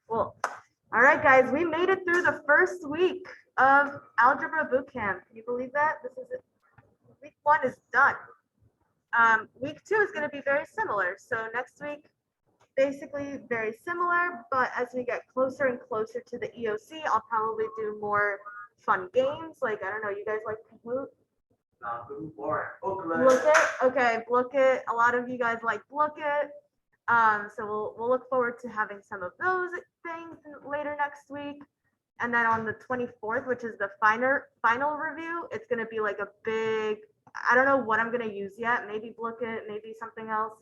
Cool. All right, guys, we made it through the first week of Algebra Bootcamp. Can you believe that? This is it. Week 1 is done. Week 2 is going to be very similar. So next week, basically very similar, but as we get closer and closer to the EOC, I'll probably do more fun games. Like, I don't know, you guys like Kahoot? Look it? Okay, Look it. A lot of you guys like Look it. So we'll look forward to having some of those things later next week. And then on the 24th, which is the final review, it's going to be like a big, I don't know what I'm going to use yet. Maybe Look it, maybe something else.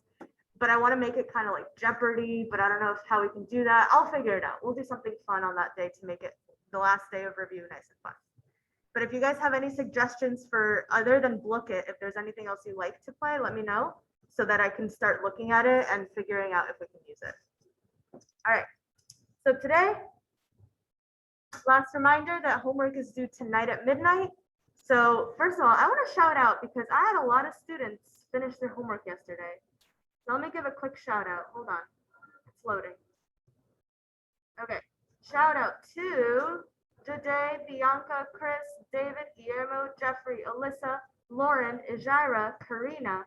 But I want to make it kind of like Jeopardy, but I don't know how we can do that. I'll figure it out. We'll do something fun on that day to make it the last day of review nice and fun. But if you guys have any suggestions for other than Look it, if there's anything else you like to play, let me know so that I can start looking at it and figuring out if we can use it. All right. So today, last reminder that homework is due tonight at midnight. So first of all, I want to shout out because I had a lot of students finish their homework yesterday. So let me give a quick shout out. Hold on. It's loading. Okay. Shout out to Jade, Bianca, Chris, David, Guillermo, Jeffrey, Alyssa, Lauren, Ijira, Karina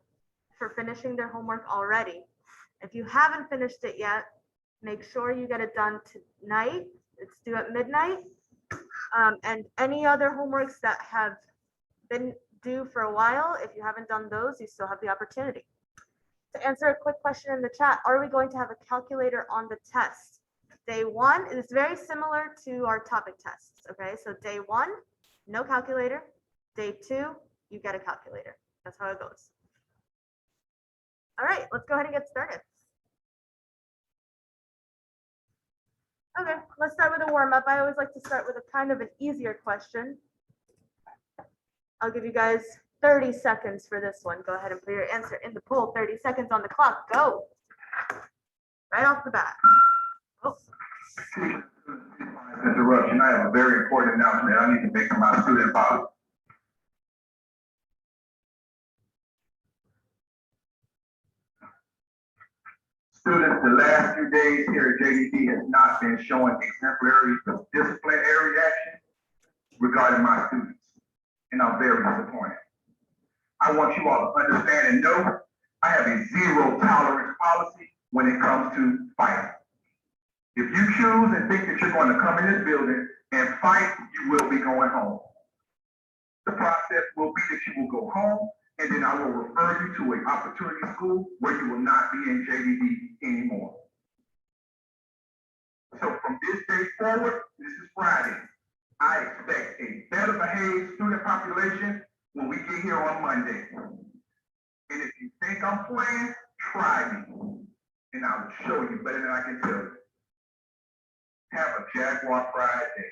for finishing their homework already. If you haven't finished it yet, make sure you get it done tonight. It's due at midnight. And any other homeworks that have been due for a while, if you haven't done those, you still have the opportunity. To answer a quick question in the chat, are we going to have a calculator on the test? Day 1 is very similar to our topic tests. Okay, so day 1, no calculator. Day 2, you get a calculator. That's how it goes. All right, let's go ahead and get started. Okay, let's start with a warm up. I always like to start with a kind of an easier question. I'll give you guys 30 seconds for this one. Go ahead and put your answer in the poll. 30 seconds on the clock. Go. Right off the bat. Oh. Interruption. I have a very important announcement I need to make to my student body. Students, the last few days here at JDD has not been showing exemplary disciplinary action regarding my students, and I'm very disappointed. I want you all to understand and know I have a zero tolerance policy when it comes to fighting. If you choose and think that you're going to come in this building and fight, you will be going home. The process will be that you will go home, and then I will refer you to an opportunity school where you will not be in JDD anymore. So from this day forward, this is Friday, I expect a better behaved student population when we get here on Monday. And if you think I'm playing, try me, and I'll show you better than I can tell you. Have a Jaguar Friday.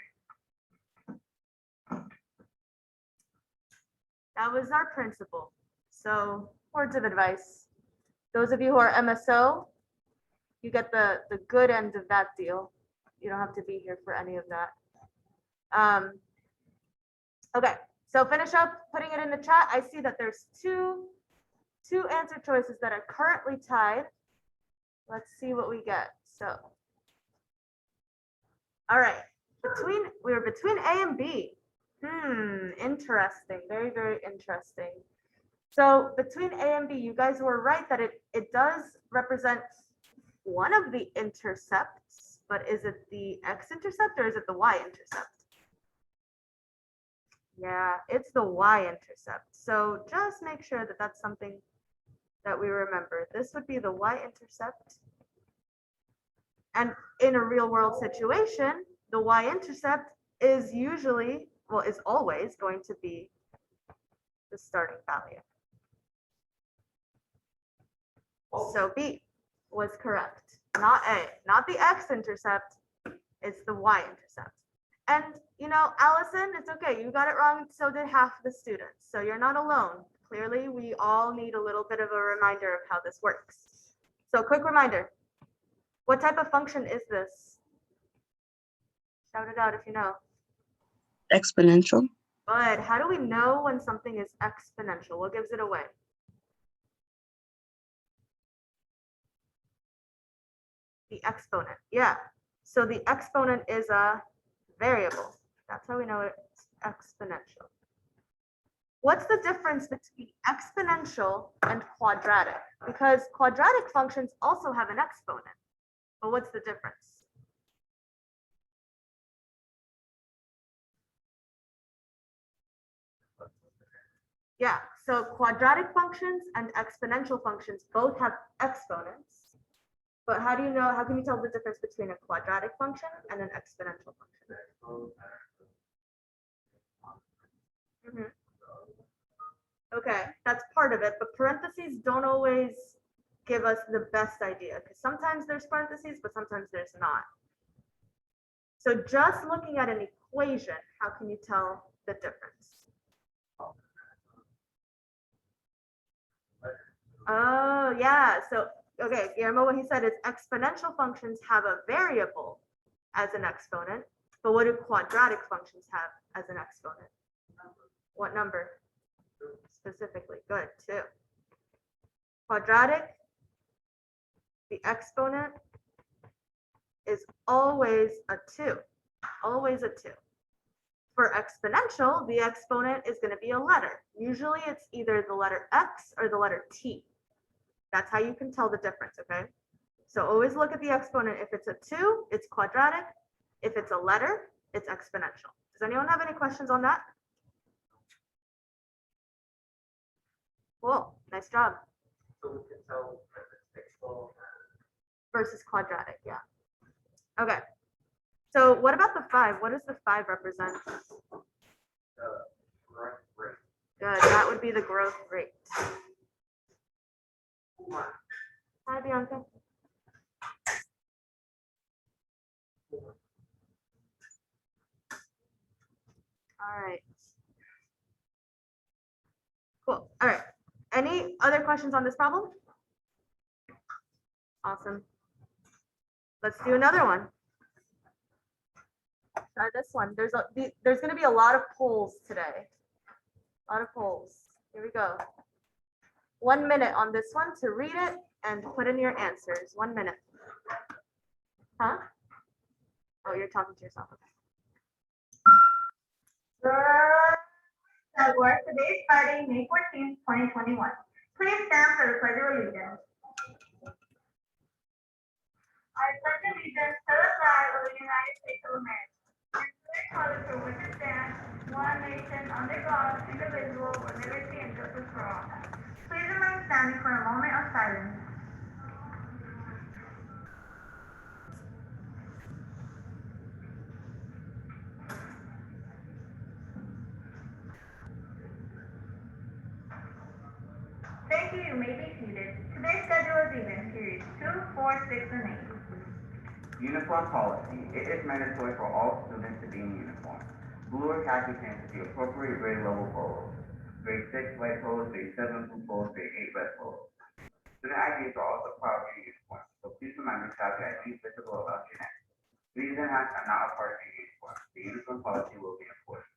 That was our principal. So words of advice. Those of you who are MSO, you get the good end of that deal. You don't have to be here for any of that. Okay, so finish up putting it in the chat. I see that there's two answer choices that are currently tied. Let's see what we get. So, all right, we were between A and B. Interesting. Very, very interesting. So between A and B, you guys were right that it does represent one of the intercepts, but is it the x-intercept or is it the y-intercept? Yeah, it's the y-intercept. So just make sure that that's something that we remember. This would be the y-intercept. And in a real world situation, the y-intercept is usually, well, is always going to be the starting value. So B was correct, not A, not the x-intercept, it's the y-intercept. And you know, Allison, it's okay, you got it wrong, so did half the students, so you're not alone. Clearly, we all need a little bit of a reminder of how this works. So quick reminder, what type of function is this? Shout it out if you know. Exponential. But how do we know when something is exponential? What gives it away? The exponent, yeah. So the exponent is a variable. That's how we know it's exponential. What's the difference between exponential and quadratic? Because quadratic functions also have an exponent, but what's the difference? Yeah, so quadratic functions and exponential functions both have exponents. But how do you know, how can you tell the difference between a quadratic function and an exponential function? Mhm. Okay, that's part of it, but parentheses don't always give us the best idea, because sometimes there's parentheses, but sometimes there's not. So just looking at an equation, how can you tell the difference? Oh, yeah, so, okay, Guillermo, what he said is exponential functions have a variable as an exponent, but what do quadratic functions have as an exponent? What number? Specifically, good, 2. Quadratic, the exponent is always a 2, always a 2. For exponential, the exponent is going to be a letter. Usually it's either the letter X or the letter T. That's how you can tell the difference, okay? So always look at the exponent. If it's a 2, it's quadratic. If it's a letter, it's exponential. Does anyone have any questions on that? Cool, nice job. So we can tell if it's pixel. Versus quadratic, yeah. Okay. So what about the 5? What does the 5 represent? Growth rate. Good, that would be the growth rate. Hi, Bianca. All right. Cool. All right. Any other questions on this problem? Awesome. Let's do another one. Try this one. There's going to be a lot of polls today. A lot of polls. Here we go. 1 minute on this one to read it and put in your answers. 1 minute. Huh? Oh, you're talking to yourself. Today is Friday, May 14th, 2021. Please stand for the Pledge of Allegiance. I pledge allegiance to the flag of the United States of America, and to the republic for which it stands, one nation, under God, indivisible, with liberty and justice for all. Please remain standing for a moment of silence. Thank you. You may be seated. Today's schedule is even. Periods 2, 4, 6, and 8. Uniform policy. It is mandatory for all students to be in uniform. Blue or khaki pants with the appropriate grade level polos. Grade 6 white polos, grade 7 blue polos, grade 8 red polos. Student IDs are also part of your uniform, so please remember to have your ID visible about your neck. These and hats are not a part of your uniform. The uniform policy will be enforced.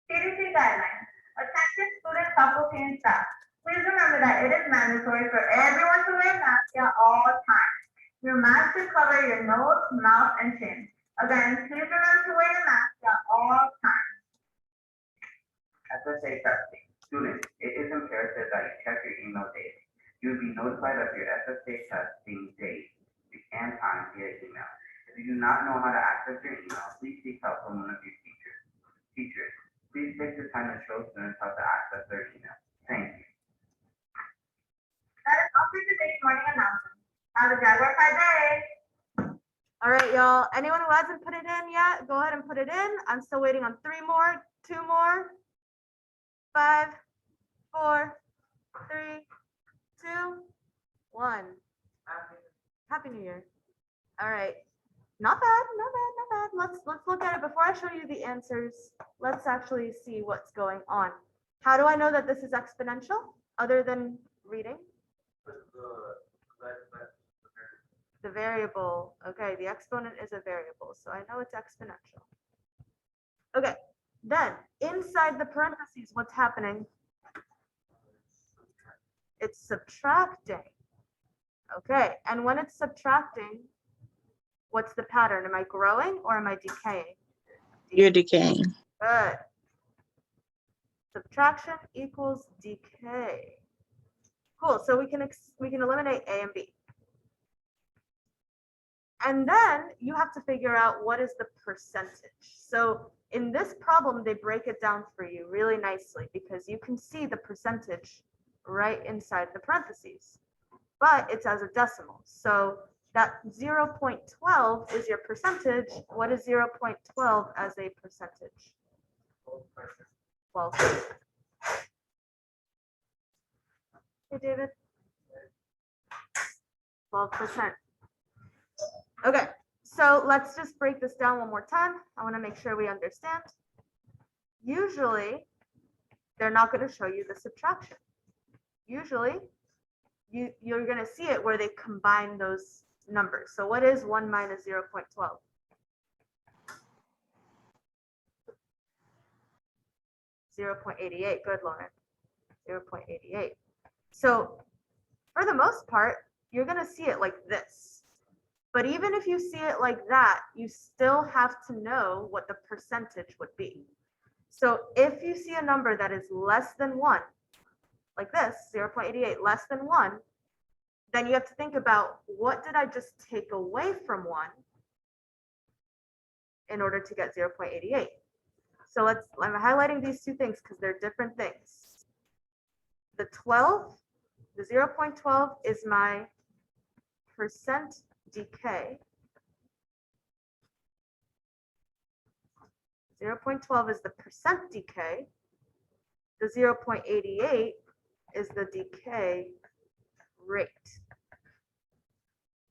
CDC guidelines. Attention student, faculty, and staff. Please remember that it is mandatory for everyone to wear masks at all times. Your mask should cover your nose, mouth, and chin. Again, please remember to wear your mask at all times. SSA testing. Students, it is imperative that you check your email daily. You will be notified of your SSA testing date and time via email. If you do not know how to access your email, please seek help from one of your teachers. Please take the time to show students how to access their email. Thank you. That is all for today's morning announcement. Have a Jaguar Pie Day. All right, y'all. Anyone who hasn't put it in yet, go ahead and put it in. I'm still waiting on 3 more, 2 more, 5, 4, 3, 2, 1. Happy New Year. All right. Not bad, not bad, not bad. Let's look at it before I show you the answers. Let's actually see what's going on. How do I know that this is exponential other than reading? The variable. Okay, the exponent is a variable, so I know it's exponential. Okay, then inside the parentheses, what's happening? It's subtracting. Okay, and when it's subtracting, What's the pattern? Am I growing or am I decaying? You're decaying. Good. Subtraction equals decay. Cool. So we can eliminate A and B. And then you have to figure out what is the percentage. So in this problem, they break it down for you really nicely because you can see the percentage right inside the parentheses, but it's as a decimal. So that 0.12 is your percentage. What is 0.12 as a percentage? 12%. Hey, David. 12%. Okay, so let's just break this down one more time. I want to make sure we understand. Usually, they're not going to show you the subtraction. Usually, you're going to see it where they combine those numbers. So what is 1 minus 0.12? 0.88. Good, Lauren. 0.88. So for the most part, you're going to see it like this. But even if you see it like that, you still have to know what the percentage would be. So if you see a number that is less than 1, like this, 0.88, less than 1, then you have to think about what did I just take away from 1 in order to get 0.88. So I'm highlighting these two things because they're different things. The 0.12 is my percent decay. 0.12 is the percent decay. The 0.88 is the decay rate.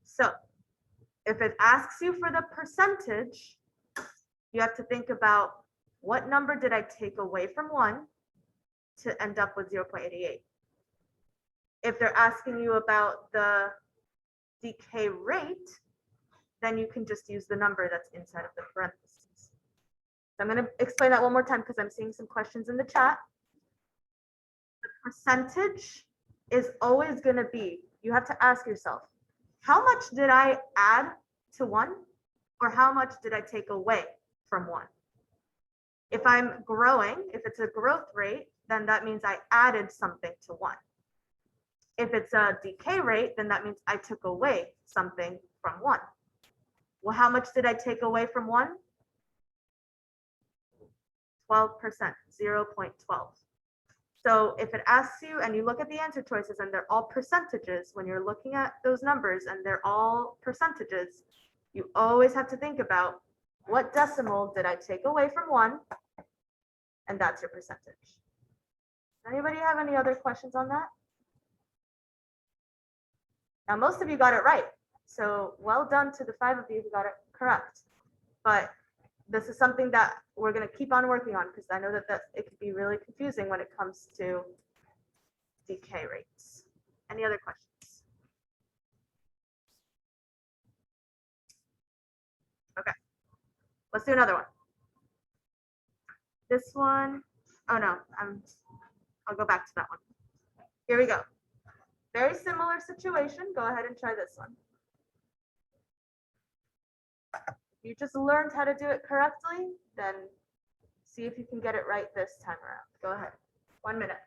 So if it asks you for the percentage, you have to think about what number did I take away from 1 to end up with 0.88. If they're asking you about the decay rate, then you can just use the number that's inside of the parentheses. So I'm going to explain that one more time because I'm seeing some questions in the chat. The percentage is always going to be, you have to ask yourself, how much did I add to 1 or how much did I take away from 1? If I'm growing, if it's a growth rate, then that means I added something to 1. If it's a decay rate, then that means I took away something from 1. Well, how much did I take away from 1? 12%, 0.12. So if it asks you and you look at the answer choices and they're all percentages, when you're looking at those numbers and they're all percentages, you always have to think about what decimal did I take away from 1? And that's your percentage. Anybody have any other questions on that? Now, most of you got it right. So well done to the 5 of you who got it correct. But this is something that we're going to keep on working on because I know that it could be really confusing when it comes to decay rates. Any other questions? Okay, let's do another one. This one, oh no, I'll go back to that one. Here we go. Very similar situation. Go ahead and try this one. You just learned how to do it correctly, then see if you can get it right this time around. Go ahead. 1 minute.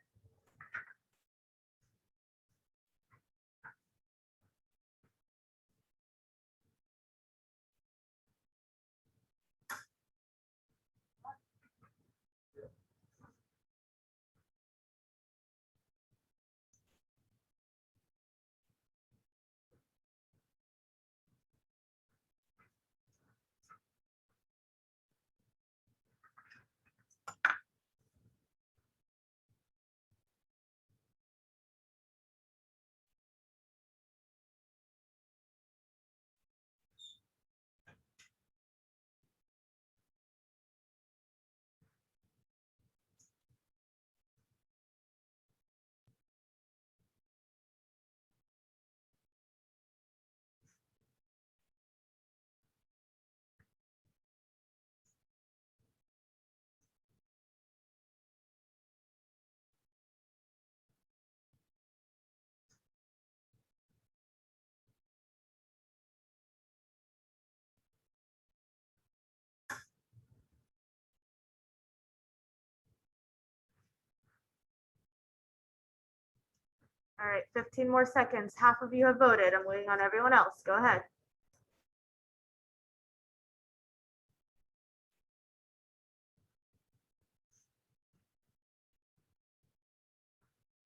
All right, 15 more seconds. Half of you have voted. I'm waiting on everyone else. Go ahead.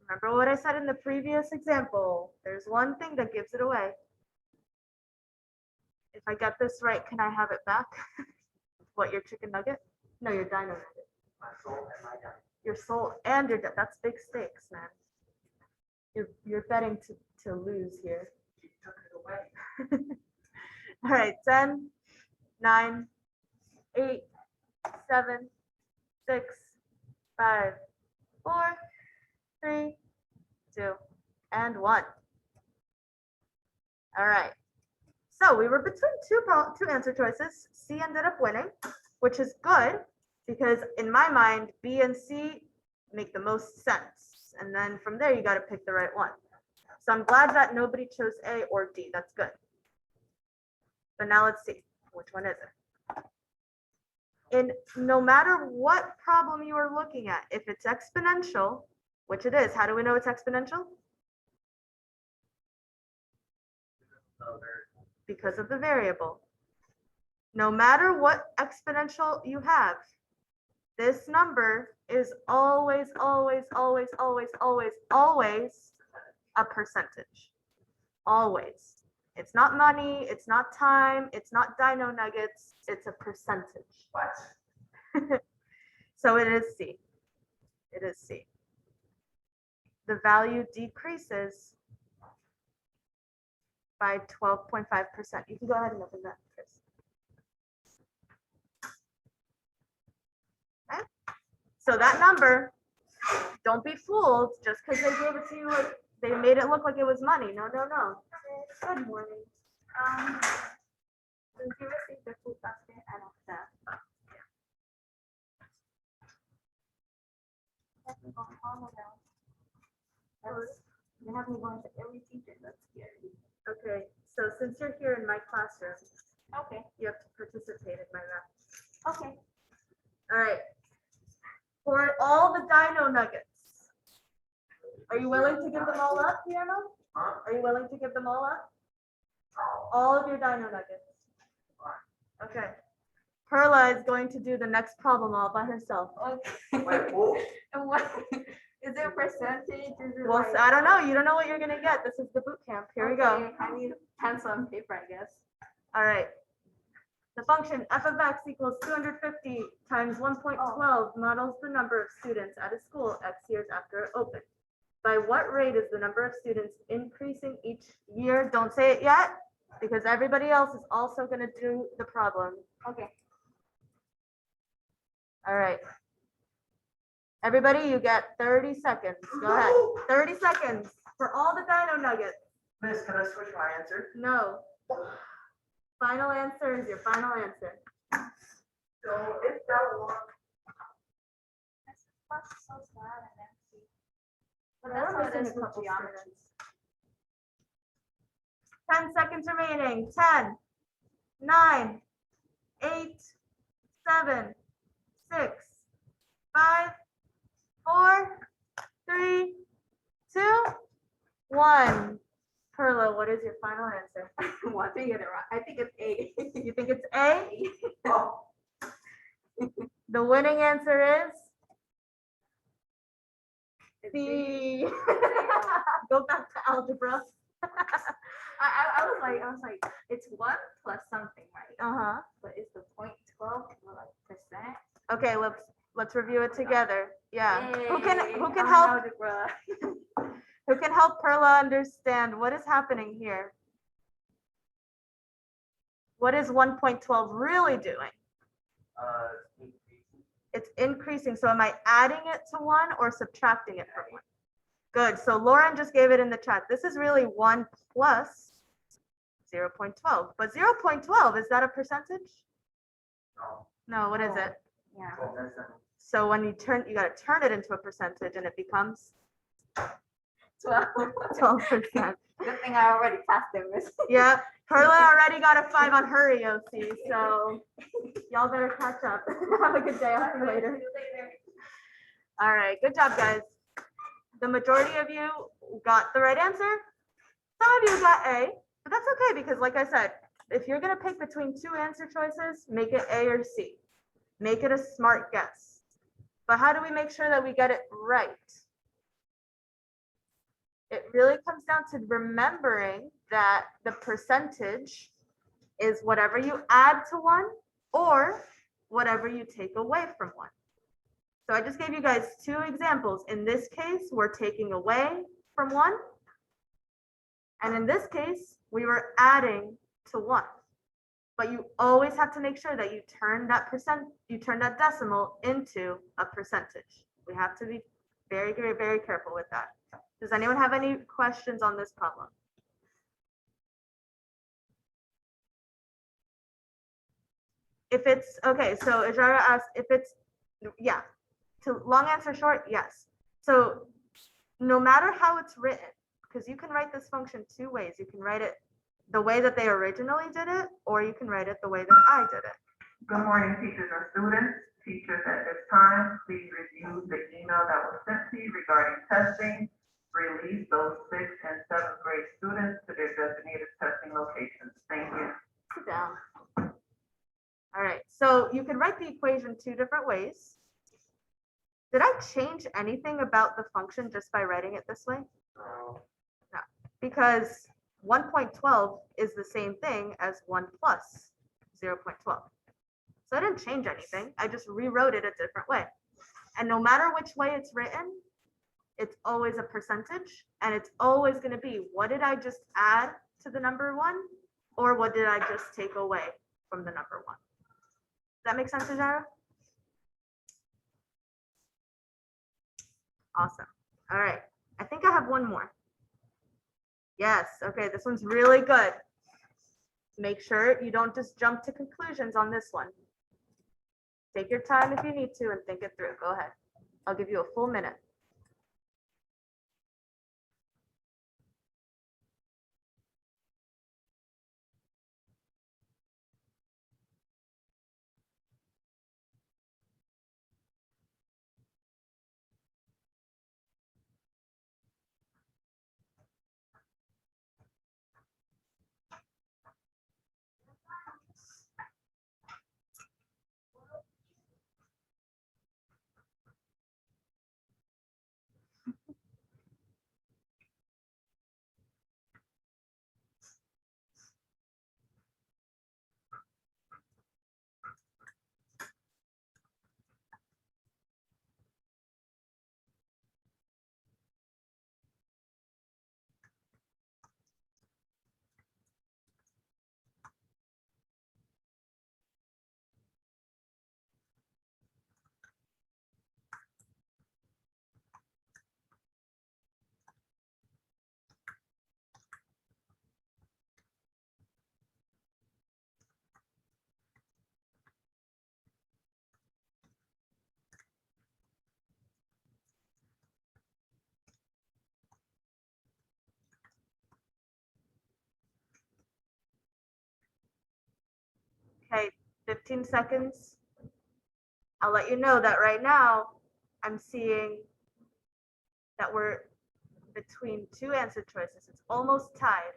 Remember what I said in the previous example. There's one thing that gives it away. If I get this right, can I have it back? What, your chicken nugget? No, your dino nugget. My soul and my dime. Your soul and your, that's big stakes, man. You're betting to lose here. You took it away. All right, 10, 9, 8, 7, 6, 5, 4, 3, 2, and 1. All right. So we were between two answer choices. C ended up winning, which is good because in my mind, B and C make the most sense. And then from there, you got to pick the right one. So I'm glad that nobody chose A or D. That's good. But now let's see, which one is it? In no matter what problem you are looking at, if it's exponential, which it is, how do we know it's exponential? So there's Because of the variable. No matter what exponential you have, this number is always, always, always, always, always, always a percentage. Always. It's not money, it's not time, it's not dino nuggets, it's a percentage. what? So it is C. It is C. The value decreases by 12.5%. You can go ahead and open that, Chris. Okay. So that number, don't be fooled just because they gave it to you, they made it look like it was money. No, no, no. Good morning. Did you receive the food basket and all that? You have me going to every teacher. That's scary. Okay, so since you're here in my classroom, okay, you have to participate in my math. Okay. All right. For all the dino nuggets, are you willing to give them all up, Guillermo? Huh? Are you willing to give them all up? All of your dino nuggets. Okay. Perla is going to do the next problem all by herself. Wait, who? And what, is there a percentage? Is it Well, like? I don't know. You don't know what you're gonna get. This is the boot camp. Here we go. Okay, I need pencil and paper, I guess. All right. The function f of x equals 250 times 1.12 models the number of students at a school X years after it opened. By what rate is the number of students increasing each year? Don't say it yet, because everybody else is also going to do the problem. Okay. All right. Everybody, you get 30 seconds. Go ahead. 30 seconds for all the dino nuggets. Miss, can I switch my answer? No. Final answer is your final answer. So if that one. But that's how it is missing a with couple geometry. students. 10 seconds remaining. 10, 9, 8, 7, 6, 5, 4, 3, 2, 1. Perla, what is your final answer? Well, I think it's right. I think it's A. You think it's A? Oh, The winning answer is It's C. Go back to algebra. I was like, it's 1 plus something, right? Uh-huh. But it's the 0.12 like percent. Okay, let's review it together. Yeah. Who can Yay, I'm help algebra. who can help Perla understand what is happening here? What is 1.12 really doing? increasing. It's increasing. So am I adding it to 1 or subtracting it from 1? Good. So Lauren just gave it in the chat. This is really 1 plus 0.12. But 0.12, is that a percentage? No. No, what is Oh. it? Yeah. So that's an So when you got to turn it into a percentage and it becomes 12. 12%. Good thing I already passed them. Miss. Yeah, Perla already got a 5 on her EOC, so y'all better catch up. Have a good day. I'll see you later. All right, good job, guys. the majority of you got the right answer. Some of you got A, but that's okay because like I said, if you're gonna pick between two answer choices, make it A or C. Make it a smart guess. But how do we make sure that we get it right? It really comes down to remembering that the percentage is whatever you add to one or whatever you take away from one. So I just gave you guys two examples. In this case, we're taking away from one. And in this case, we were adding to one. But you always have to make sure that you turn that decimal into a percentage. We have to be very, very, very careful with that. Does anyone have any questions on this problem? If it's, okay, so Ijara asked if it's, yeah, to long answer short, yes. So no matter how it's written, because you can write this function two ways. You can write it the way that they originally did it, or you can write it the way that I did it. Good morning, teachers and students. Teachers, at this time, please review the email that was sent to you regarding testing. Release those 6th and 7th grade students to their designated testing locations. Thank you. Sit down. All right, so you can write the equation two different ways. Did I change anything about the function just by writing it this way? No, because 1.12 is the same thing as 1 plus 0.12. So I didn't change anything. I just rewrote it a different way. And no matter which way it's written, it's always a percentage, and it's always going to be, what did I just add to the number 1, or what did I just take away from the number 1? Does that make sense, Ijara? Awesome. All right. I think I have one more. Yes. Okay. This one's really good. Make sure you don't just jump to conclusions on this one. Take your time if you need to and think it through. Go ahead. I'll give you a full minute. Okay, 15 seconds. I'll let you know that right now I'm seeing that we're between two answer choices. It's almost tied.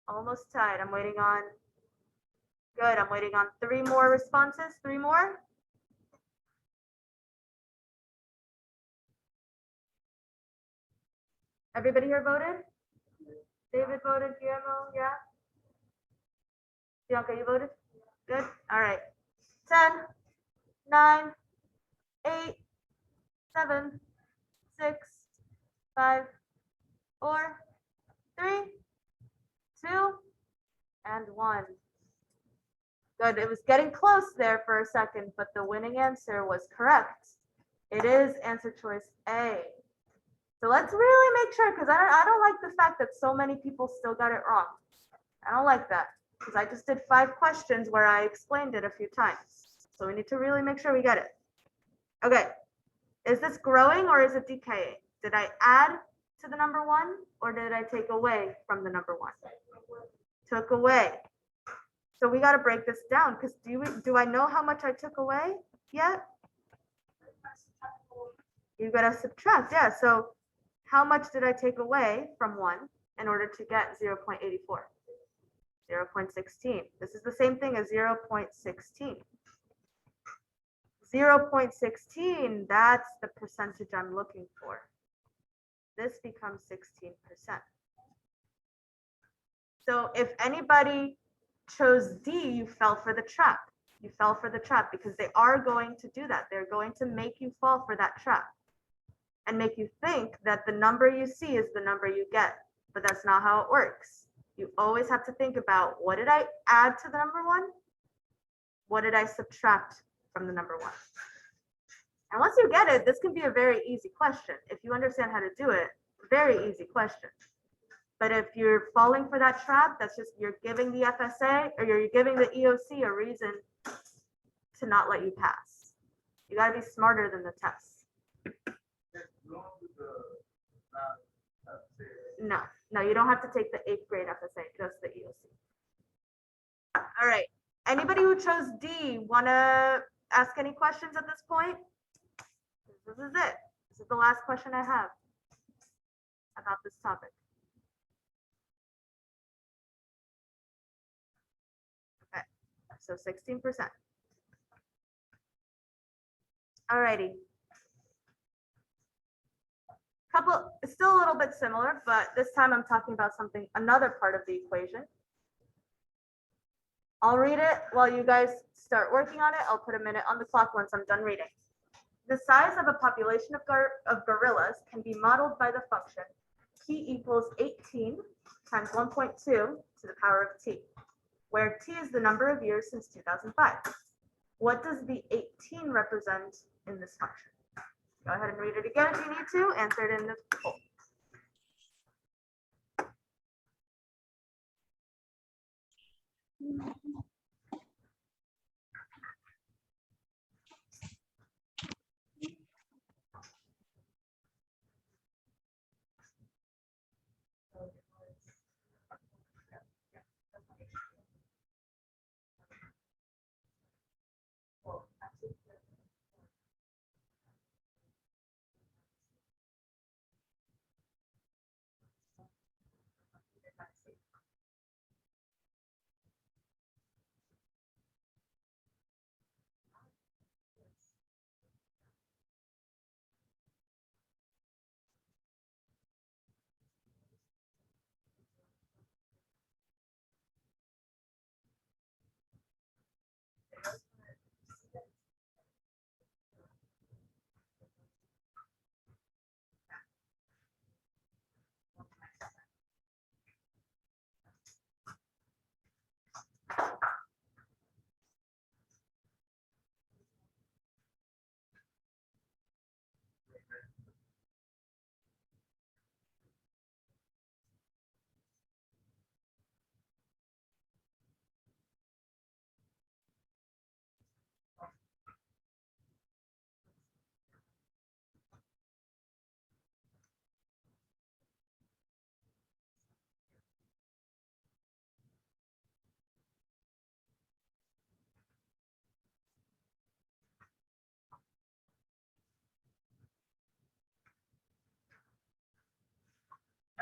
Almost tied. I'm waiting on, good, I'm waiting on 3 more responses. 3 more. Everybody here voted? David voted, Guillermo, yeah? Bianca, you voted? Good, all right. 10, 9, 8, 7, 6, 5, 4, 3, 2, and 1. Good, it was getting close there for a second, but the winning answer was correct. It is answer choice A. So let's really make sure, because I don't like the fact that so many people still got it wrong. I don't like that, because I just did 5 questions where I explained it a few times. So we need to really make sure we get it. Okay, is this growing or is it decaying? Did I add to the number 1 or did I take away from the number 1? Took away. So we got to break this down, because do I know how much I took away yet? You gotta subtract, yeah, so how much did I take away from 1 in order to get 0.84? 0.16. This is the same thing as 0.16. 0.16, that's the percentage I'm looking for. This becomes 16%. So if anybody chose D, you fell for the trap. You fell for the trap because they are going to do that. They're going to make you fall for that trap and make you think that the number you see is the number you get, but that's not how it works. You always have to think about, what did I add to the number 1? What did I subtract from the number 1? And once you get it, this can be a very easy question. If you understand how to do it, very easy question. But if you're falling for that trap, that's just, you're giving the FSA or you're giving the EOC a reason to not let you pass. You gotta be smarter than the test. No, you don't have to take the 8th grade FSA, just the EOC. All right, anybody who chose D, wanna ask any questions at this point? This is it. This is the last question I have about this topic. Okay, so 16%. Alrighty. It's still a little bit similar, but this time I'm talking about something, another part of the equation. I'll read it while you guys start working on it. I'll put a minute on the clock once I'm done reading. The size of a population of gorillas can be modeled by the function t equals 18 times 1.2 to the power of t, where t is the number of years since 2005. What does the 18 represent in this function? Go ahead and read it again if you need to. Answer it in the poll.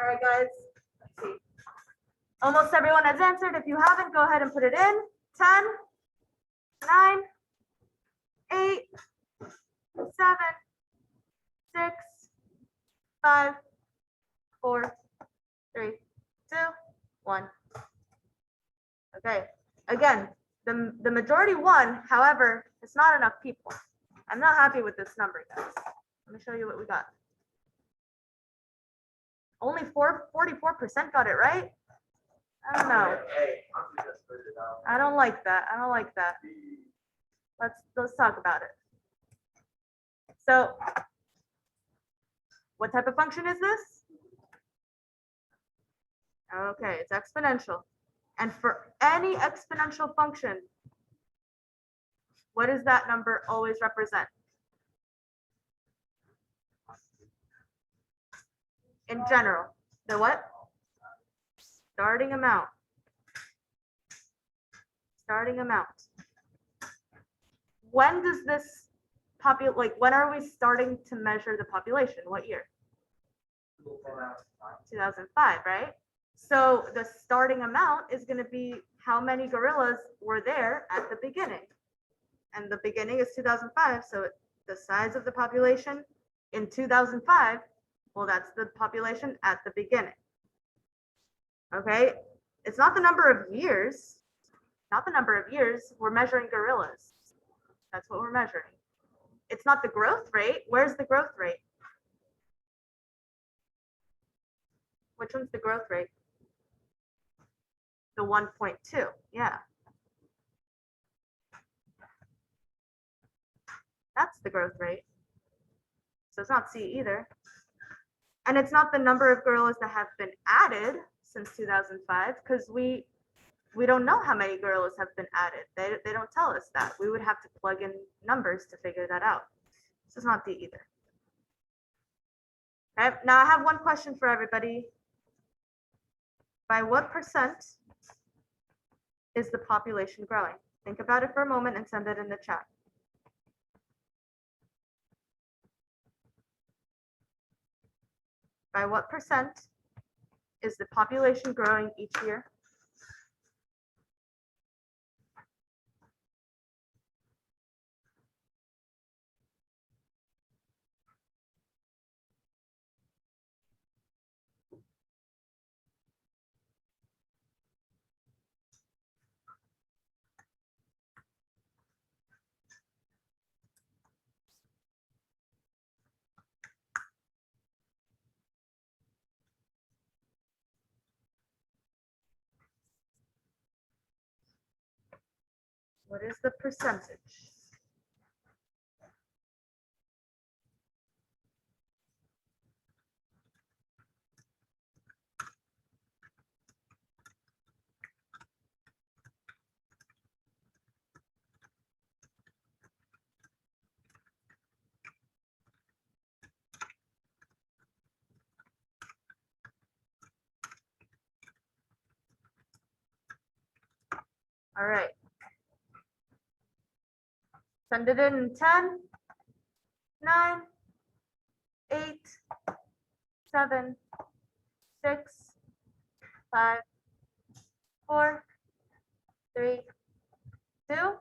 All right, guys, let's see. Almost everyone has answered. If you haven't, go ahead and put it in. 10, 9, 8, 7, 6, 5, 4, 3, 2, 1. Okay, again, the majority won. However, it's not enough people. I'm not happy with this number, guys. Let me show you what we got. Only 44% got it right. I don't know. I don't like that. I don't like that. Let's talk about it. So, what type of function is this? Okay, it's exponential. And for any exponential function, what does that number always represent? In general, the what? Starting amount. Starting amount. When does this like, when are we starting to measure the population? What year? 2005, right? So the starting amount is going to be how many gorillas were there at the beginning. And the beginning is 2005, so the size of the population in 2005, well, that's the population at the beginning. Okay, it's not the number of years, we're measuring gorillas. That's what we're measuring. It's not the growth rate. Where's the growth rate? Which one's the growth rate? The 1.2, yeah. That's the growth rate. So it's not C either. And it's not the number of gorillas that have been added since 2005, because we don't know how many gorillas have been added. They don't tell us that. We would have to plug in numbers to figure that out. So it's not D either. Okay, now I have one question for everybody. By what percent is the population growing? Think about it for a moment and send it in the chat. By what percent is the population growing each year? What is the percentage? All right. Send it in 10, 9, 8, 7, 6, 5, 4, 3, 2,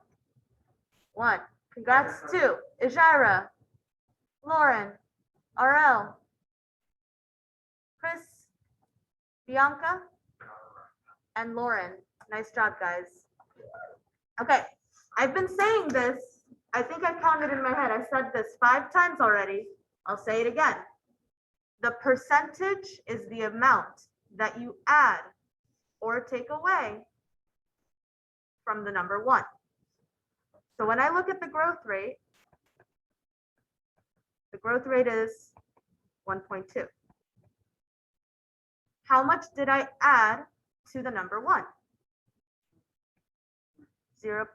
1. Congrats to Ijara, Lauren, RL, Chris, Bianca, and Lauren. Nice job, guys. Okay, I've been saying this. I think I counted in my head. I said this 5 times already. I'll say it again. The percentage is the amount that you add or take away from the number 1. So when I look at the growth rate is 1.2. How much did I add to the number 1? 0.2.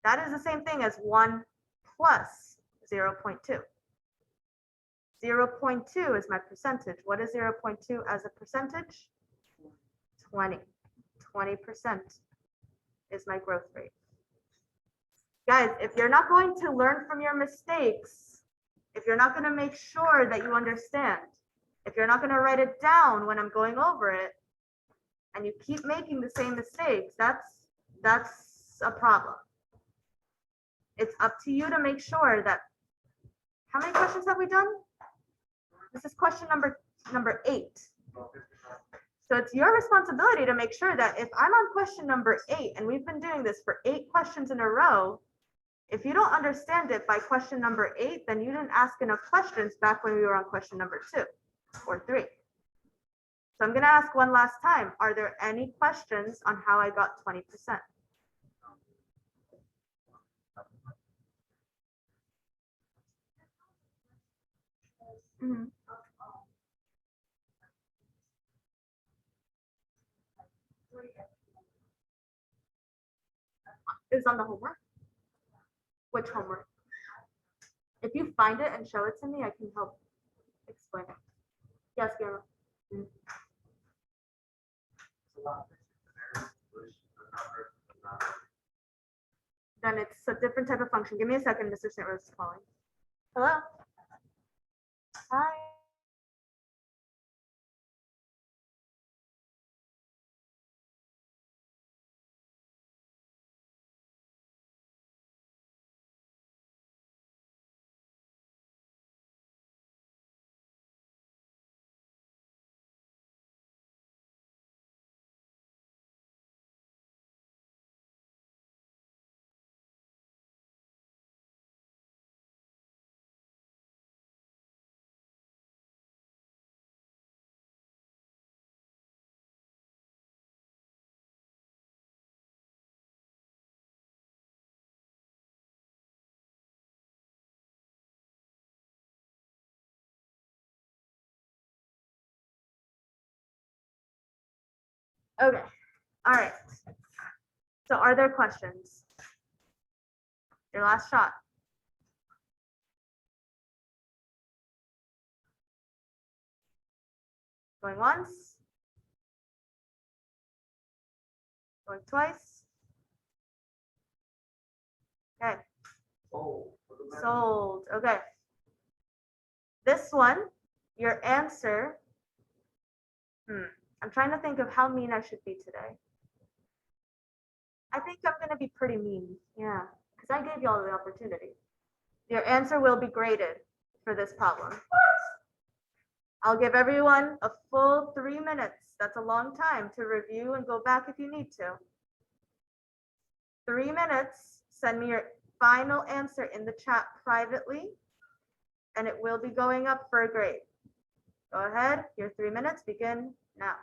That is the same thing as 1 plus 0.2. 0.2 is my percentage. What is 0.2 as a percentage? 20. 20% is my growth rate. Guys, if you're not going to learn from your mistakes, if you're not going to make sure that you understand, if you're not going to write it down when I'm going over it, and you keep making the same mistakes, that's a problem. It's up to you to make sure that, how many questions have we done? This is question number 8. So it's your responsibility to make sure that if I'm on question number 8, and we've been doing this for 8 questions in a row, if you don't understand it by question number 8, then you didn't ask enough questions back when we were on question number 2 or 3. So I'm going to ask one last time. Are there any questions on how I got 20%? Mhm. Is on the homework? Which homework? If you find it and show it to me, I can help explain it. Yes, Gary. then it's a different type of function. Give me a second, Mr. St. Rose is calling. Hello? Hi. Okay, all right. So are there questions? Your last shot. Going once. Going twice. Okay. Sold. Okay. This one, your answer. I'm trying to think of how mean I should be today. I think I'm going to be pretty mean. Yeah, because I gave you all the opportunity. Your answer will be graded for this problem. I'll give everyone a full 3 minutes. That's a long time to review and go back if you need to. 3 minutes. Send me your final answer in the chat privately, and it will be going up for a grade. Go ahead. Your 3 minutes begin now.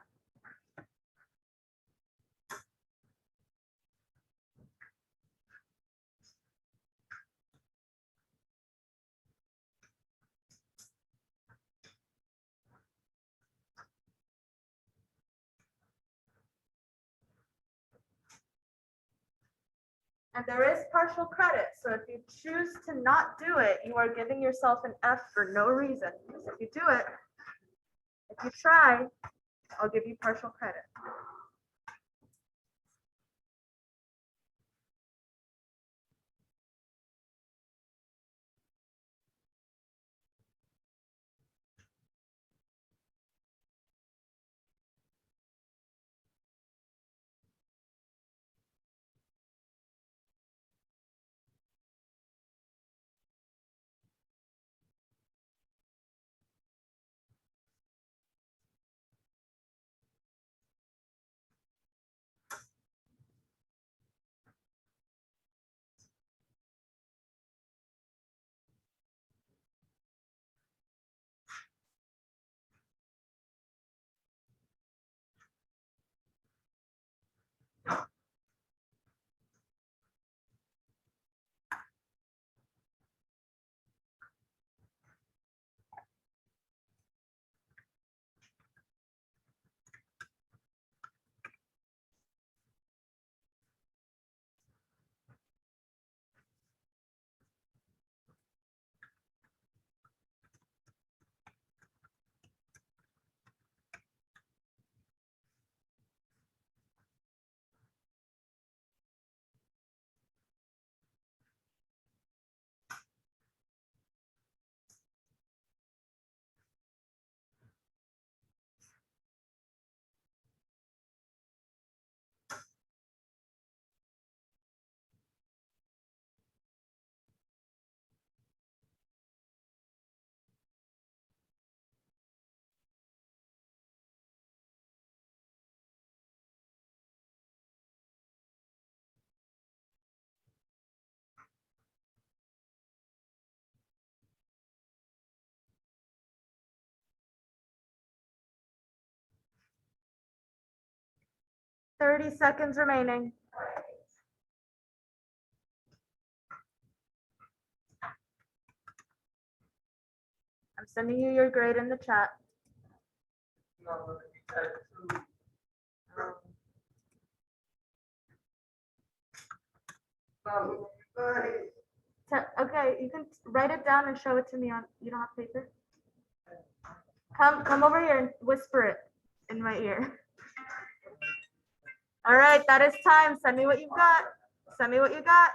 And there is partial credit. So if you choose to not do it, you are giving yourself an F for no reason. Because if you do it, if you try, I'll give you partial credit. Thirty seconds remaining. I'm sending you your grade in the chat. Okay, you can write it down and show it to me on, you don't have paper? Come over here and whisper it in my ear. All right, that is time. Send me what you've got. Send me what you got.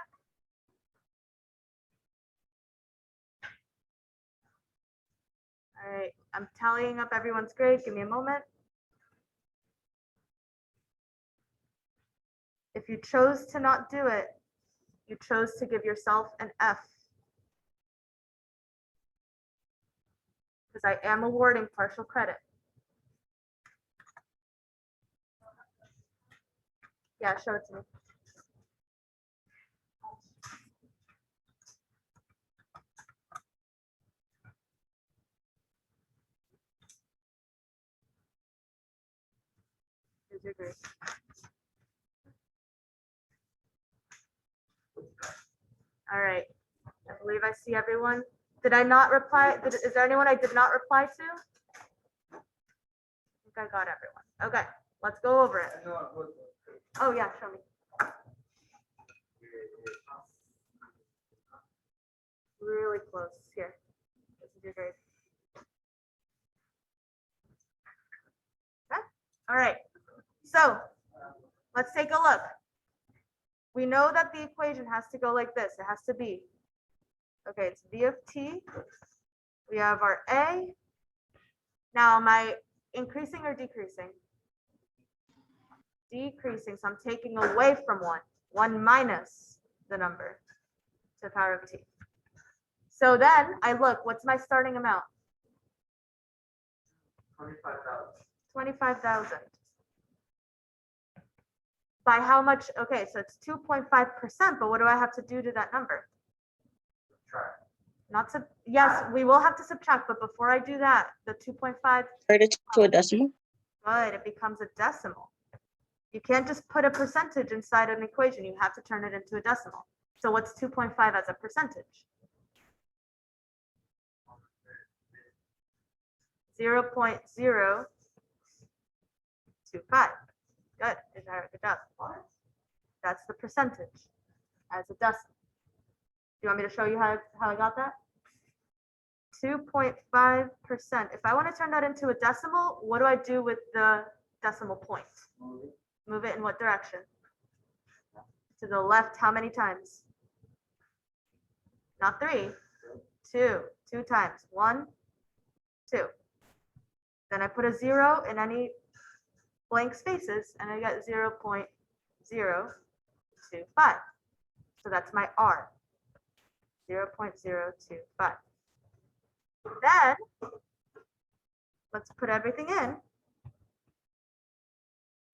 All right, I'm tallying up everyone's grade. Give me a moment. If you chose to not do it, you chose to give yourself an F. Because I am awarding partial credit. Yeah, show it to me. Here's your grade. All right, I believe I see everyone. Did I not reply? Is there anyone I did not reply to? I think I got everyone. Okay, let's go over it. Oh yeah, show me. Really close here. This is your grade. Okay. All right. So let's take a look. We know that the equation has to go like this. It has to be, okay, it's V of t. We have our A. Now, am I increasing or decreasing? Decreasing, so I'm taking away from 1. 1 minus the number to the power of t. So then I look, what's my starting amount? 25,000. By how much? Okay, so it's 2.5%, but what do I have to do to that number? Not to, yes, we will have to subtract, but before I do that, the 2.5, Turn it to a decimal. good, it becomes a decimal. You can't just put a percentage inside an equation, you have to turn it into a decimal. So what's 2.5 as a percentage? 0.025. Good, good job. That's the percentage as a decimal. Do you want me to show you how I got that? 2.5%. If I want to turn that into a decimal, what do I do with the decimal point? Move it in what direction? To the left, how many times? Not 3, 2. 2 times. 1, 2. Then I put a 0 in any blank spaces, and I get 0.025. So that's my R. 0.025. Then let's put everything in.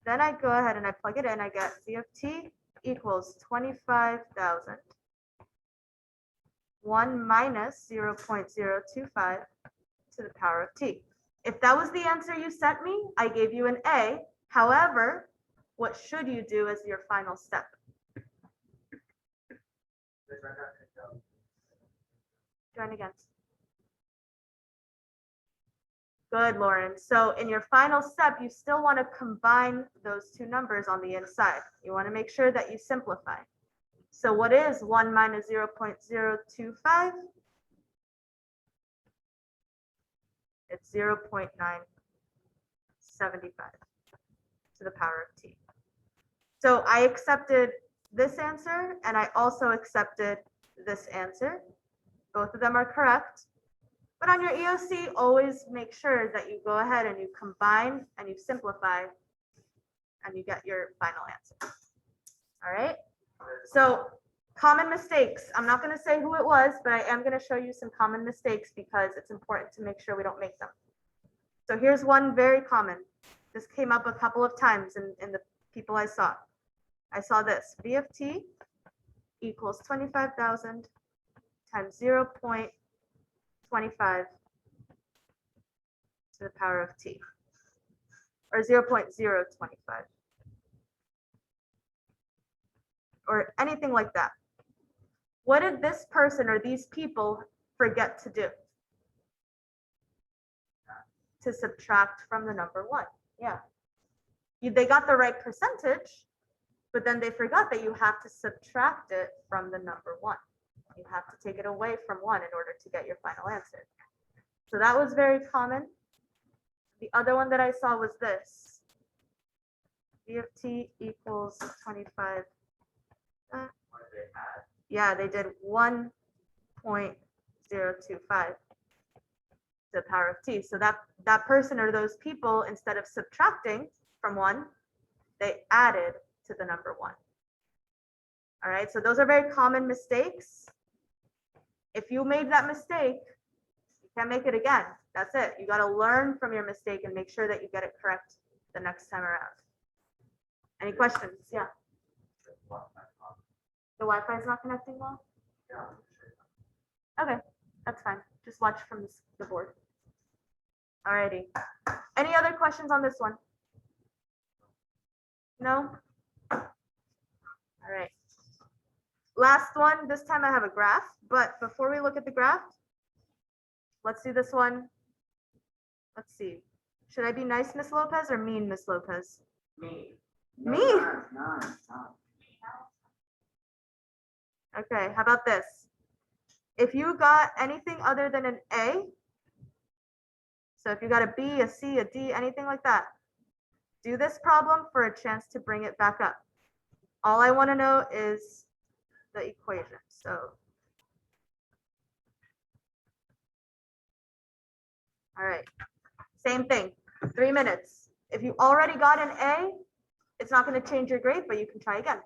Then I go ahead and I plug it in. I get V of t equals 25,000. 1 minus 0.025 to the power of t. If that was the answer you sent me, I gave you an A. However, what should you do as your final step? Join again. Good, Lauren. So in your final step, you still want to combine those two numbers on the inside. You want to make sure that you simplify. So what is 1 minus 0.025? It's 0.975 to the power of t. So I accepted this answer, and I also accepted this answer. Both of them are correct. But on your EOC, always make sure that you go ahead and you combine and you simplify and you get your final answer. All right. So common mistakes. I'm not going to say who it was, but I am going to show you some common mistakes because it's important to make sure we don't make them. So here's one very common. This came up a couple of times in the people I saw. I saw this. V of t equals 25,000 times 0.25 to the power of t, or 0.025, or anything like that. What did this person or these people forget to do? To subtract from the number 1. Yeah. They got the right percentage, but then they forgot that you have to subtract it from the number 1. You have to take it away from 1 in order to get your final answer. So that was very common. The other one that I saw was this. V of t equals 25. Yeah, they did 1.025. the power of t. So that person or those people, instead of subtracting from 1, they added to the number 1. All right, so those are very common mistakes. If you made that mistake, you can't make it again. That's it. You got to learn from your mistake and make sure that you get it correct the next time around. Any questions? Yeah. The Wi-Fi is not connecting well? Okay, that's fine. Just watch from the board. Alrighty. Any other questions on this one? No? All right. Last one. This time I have a graph, but before we look at the graph, let's do this one. Let's see. Should I be nice, Miss Lopez, or mean, Miss Lopez? Me. Me? No. Okay, how about this? If you got anything other than an A, so if you got a B, a C, a D, anything like that, do this problem for a chance to bring it back up. All I want to know is the equation. So all right, same thing, 3 minutes. If you already got an A, it's not going to change your grade, but you can try again.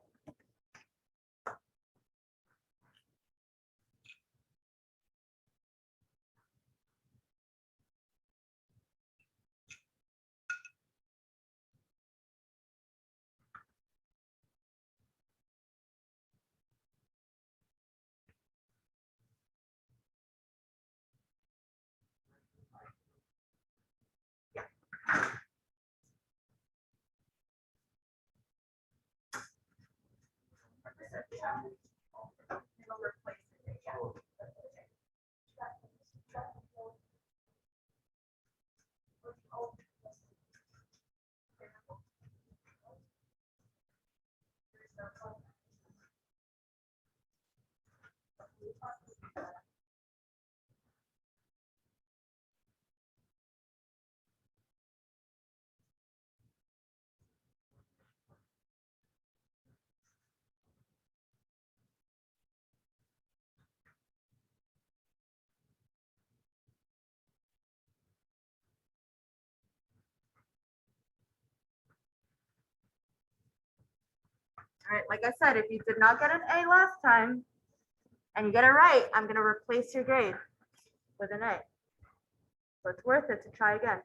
All right, like I said, if you did not get an A last time and you get it right, I'm going to replace your grade with an A. So it's worth it to try again.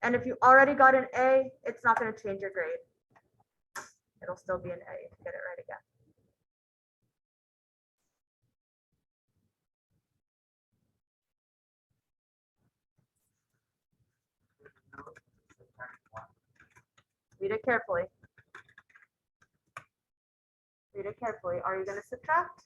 And if you already got an A, it's not going to change your grade. It'll still be an A if you get it right again. Read it carefully. Read it carefully. Are you going to subtract?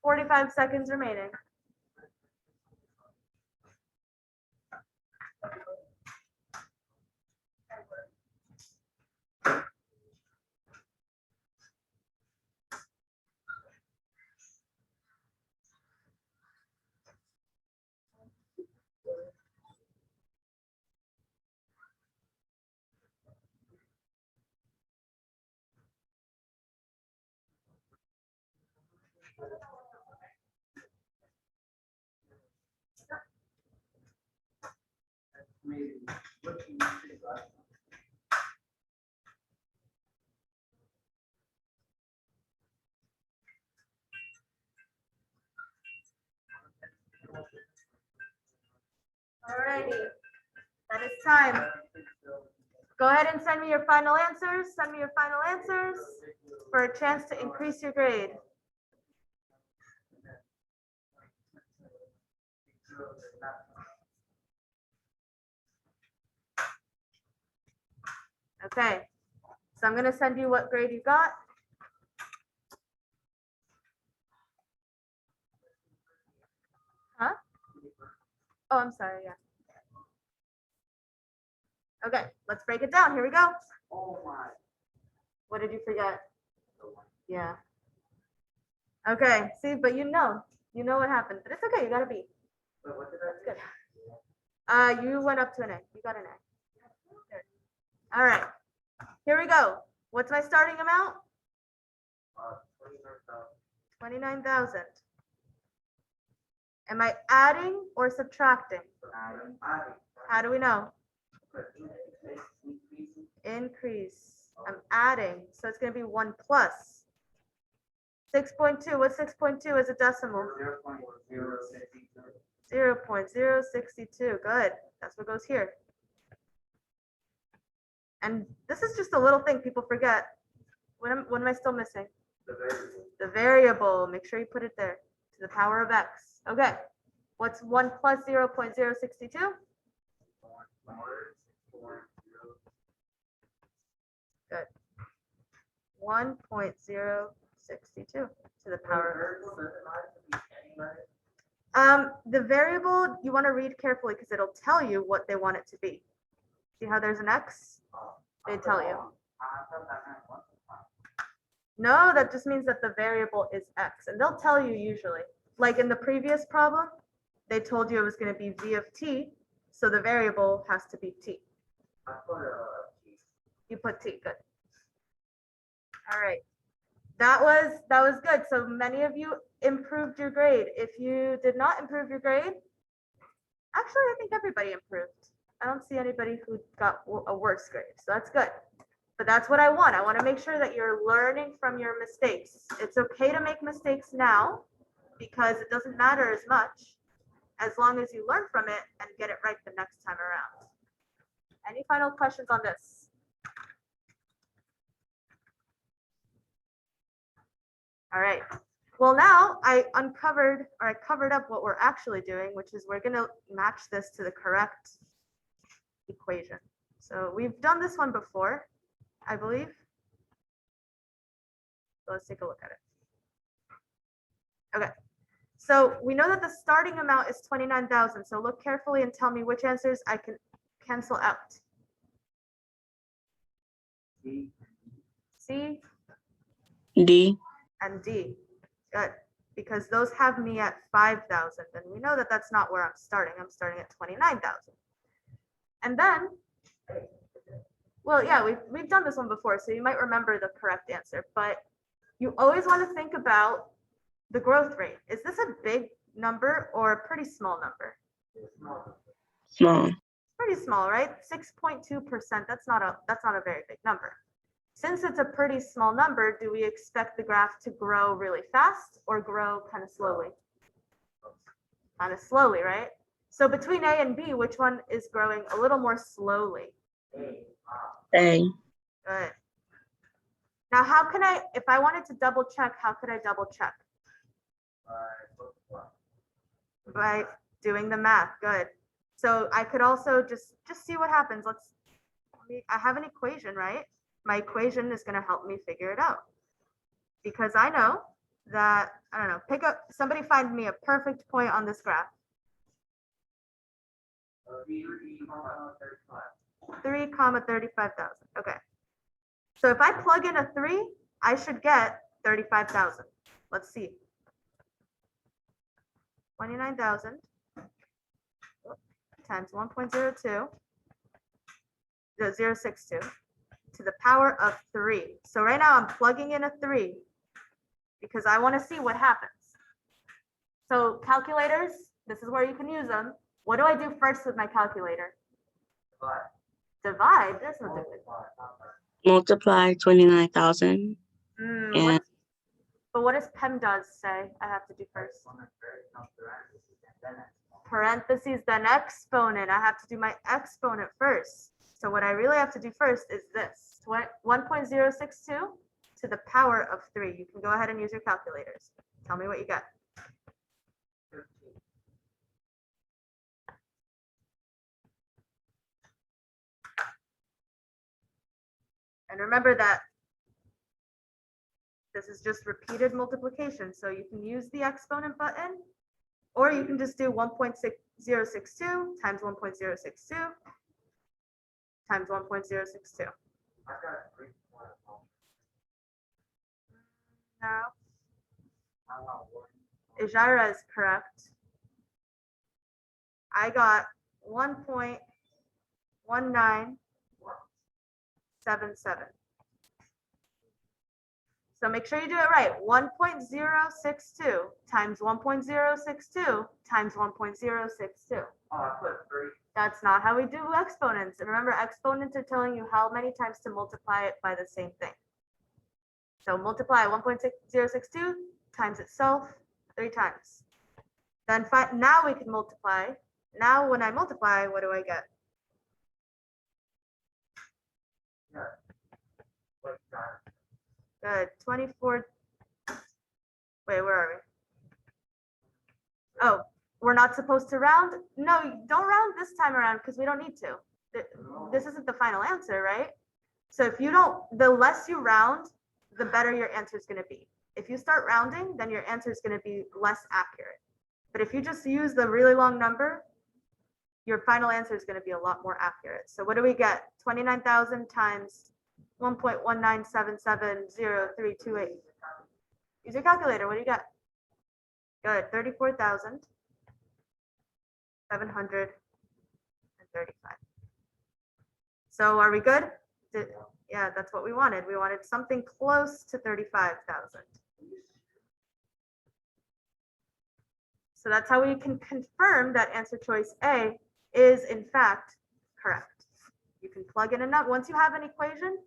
"45 seconds remaining." Alrighty, that is time. Go ahead and send me your final answers. Send me your final answers for a chance to increase your grade. Okay, so I'm gonna send you what grade you got. Huh? Oh, I'm sorry, yeah. Okay, let's break it down. Here we go. Oh my. What did you forget? Yeah. Okay, see, but you know what happened, but it's okay, you got a B. Wait, what did I Good. You went up to an A, you got an A. Good. All right, here we go. What's my starting amount? 29,000. Am I adding or subtracting? How do we know? Increase. I'm adding, so it's gonna be 1 plus. 6.2, what's 6.2 as a decimal? 0.062, good. That's what goes here. And this is just a little thing people forget. What am I still missing? The variable, make sure you put it there, to the power of x. Okay, what's 1 plus 0.062? Good. 1.062 to the power of. The variable, you want to read carefully because it'll tell you what they want it to be. See how there's an x? They tell you. No, that just means that the variable is x, and they'll tell you usually. Like in the previous problem, they told you it was going to be v of t, so the variable has to be t. You put t, good. All right, that was good. So many of you improved your grade. If you did not improve your grade, actually, I think everybody improved. I don't see anybody who got a worse grade, so that's good. But that's what I want. I want to make sure that you're learning from your mistakes. It's okay to make mistakes now because it doesn't matter as much as long as you learn from it and get it right the next time around. Any final questions on this? All right. Well, now I covered up what we're actually doing, which is we're going to match this to the correct equation. So we've done this one before, I believe. So let's take a look at it. Okay. So we know that the starting amount is 29,000. So look carefully and tell me which answers I can cancel out. C D. and D. Good. Because those have me at 5,000. And we know that that's not where I'm starting. I'm starting at 29,000. And then, well, yeah, we've done this one before, so you might remember the correct answer. But you always want to think about the growth rate. Is this a big number or a pretty small number? Small. Pretty small, right? 6.2%. That's not a very big number. Since it's a pretty small number, do we expect the graph to grow really fast or grow kind of slowly? Kind of slowly, right? So between A and B, which one is growing a little more slowly? A. Good. Now, how can I, if I wanted to double check, how could I double check? By doing the math. Good. So I could also just see what happens. I have an equation, right? My equation is going to help me figure it out. Because I know that, I don't know, somebody find me a perfect point on this graph. 3,35,000. Okay. So if I plug in a 3, I should get 35,000. Let's see. 29,000 times 1.02, 0.062 to the power of 3. So right now I'm plugging in a 3 because I want to see what happens. So calculators, this is where you can use them. What do I do first with my calculator? Divide. There's no difference. Multiply 29,000. But what does PEMDAS say I have to do first? Parentheses, then exponent. I have to do my exponent first. So what I really have to do first is this. 1.062 to the power of 3. You can go ahead and use your calculators. Tell me what you get. And remember that this is just repeated multiplication. So you can use the exponent button, or you can just do 1.062 times 1.062 times 1.062. No. Ijara is correct. I got 1.1977. So make sure you do it right. 1.062 times 1.062 times 1.062. That's not how we do exponents. And remember, exponents are telling you how many times to multiply it by the same thing. So multiply 1.062 times itself 3 times. Then now we can multiply. Now when I multiply, what do I get? Good. 24. Wait, where are we? Oh, we're not supposed to round? No, don't round this time around because we don't need to. This isn't the final answer, right? So if you don't, the less you round, the better your answer is going to be. If you start rounding, then your answer is going to be less accurate. But if you just use the really long number, your final answer is going to be a lot more accurate. So what do we get? 29,000 times 1.19770.328. Use your calculator. What do you get? Good. 34,735. So are we good? Yeah, that's what we wanted. We wanted something close to 35,000. So that's how we can confirm that answer choice A is in fact correct. You can plug in a number. Once you have an equation,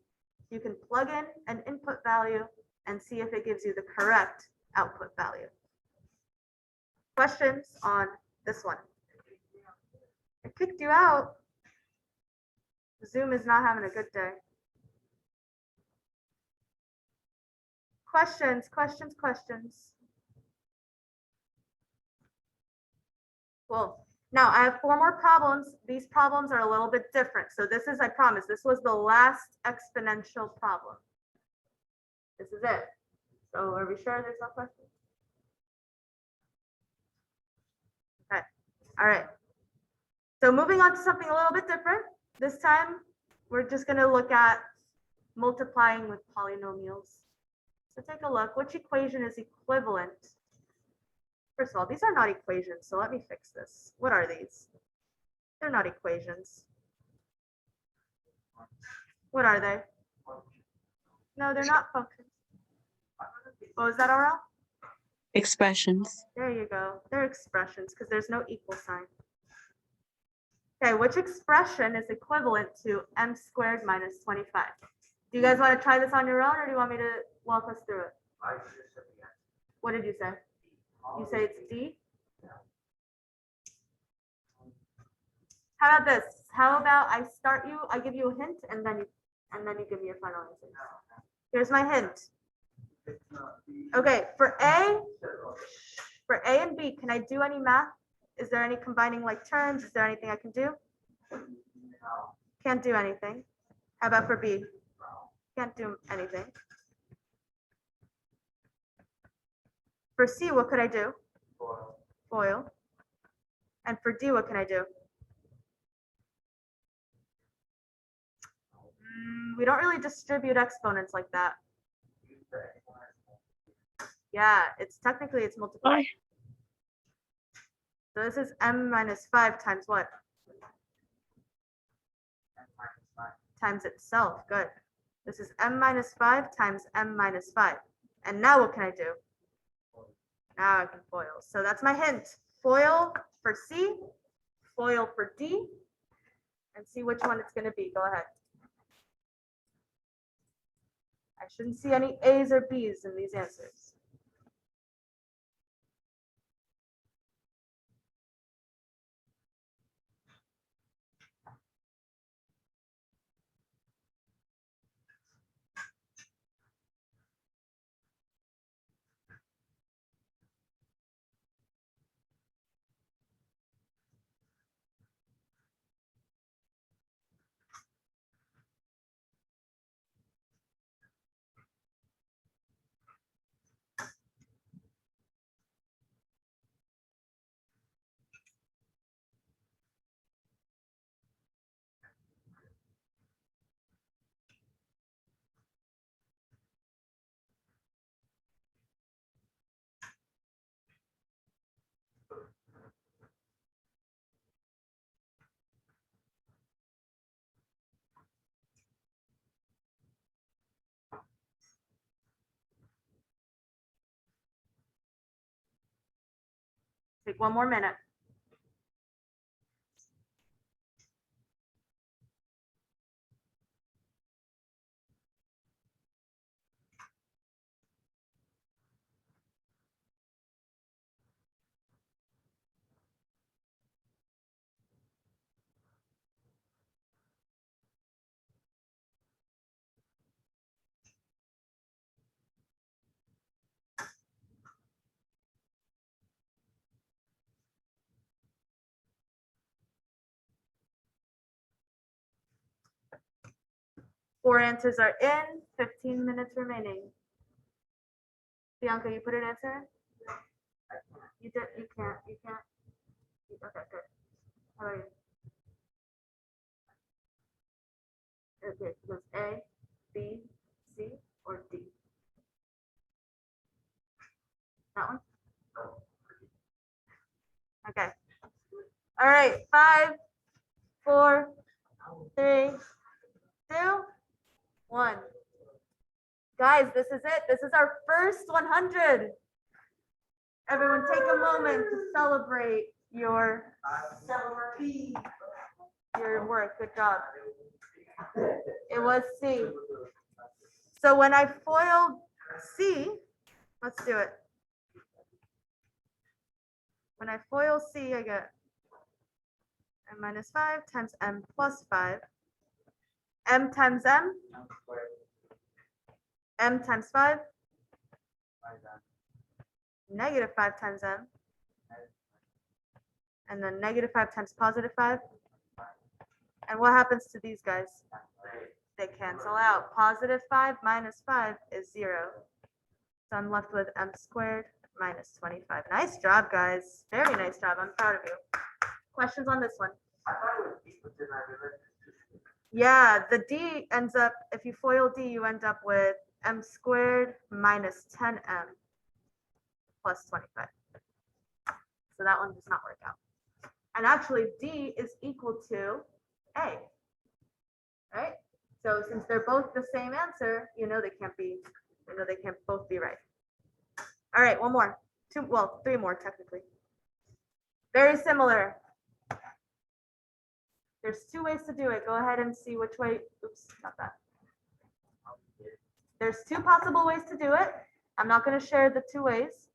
you can plug in an input value and see if it gives you the correct output value. Questions on this one? I kicked you out. Zoom is not having a good day. Questions, questions, questions. Well, now I have 4 more problems. These problems are a little bit different. So this is, I promise, this was the last exponential problem. This is it. So are we sure there's no questions? Okay, all right. So moving on to something a little bit different. This time, we're just gonna look at multiplying with polynomials. So take a look, which equation is equivalent? First of all, these are not equations, so let me fix this. What are these? They're not equations. What are they? No, they're not functions. Oh, is that RL? Expressions. There you go. They're expressions because there's no equal sign. Okay, which expression is equivalent to m squared minus 25? Do you guys want to try this on your own or do you want me to walk us through it? What did you say? You say it's D? How about this? How about I start you, I give you a hint and then you give me your final answer. Here's my hint. Okay, for A and B, can I do any math? Is there any combining like terms? Is there anything I can do? Can't do anything. How about for B? Can't do anything. For C, what could I do? FOIL. And for D, what can I do? We don't really distribute exponents like that. Yeah, it's technically it's multiplied. So this is m minus 5 times what? Times itself. Good. This is m minus 5 times m minus 5. And now what can I do? Now I can FOIL. So that's my hint. FOIL for C, FOIL for D, and see which one it's going to be. Go ahead. I shouldn't see any A's or B's in these answers. Take one more minute. Four answers are in, 15 minutes remaining. Bianca, you put an answer in? You can't. Okay, good. How about you? Okay, it goes A, B, C, or D. That one? Okay. All right, 5, 4, 3, 2, 1. Guys, this is it. This is our first 100. Everyone take a moment to celebrate your work. Good job. It was C. So when I foiled C, let's do it. When I foil C, I get m minus 5 times m plus 5. M times m. M times 5. Negative 5 times m. And then negative 5 times positive 5. And what happens to these guys? They cancel out. Positive 5 minus 5 is 0. So I'm left with m squared minus 25. Nice job, guys. Very nice job. I'm proud of you. Questions on this one? Yeah, the D ends up, if you FOIL D, you end up with m squared minus 10m plus 25. So that one does not work out. And actually, D is equal to A, right? So since they're both the same answer, you know they can't both be right. All right, one more. Three more technically. Very similar. There's two ways to do it. Go ahead and see which way. Oops, not that. There's two possible ways to do it. I'm not going to share the two ways.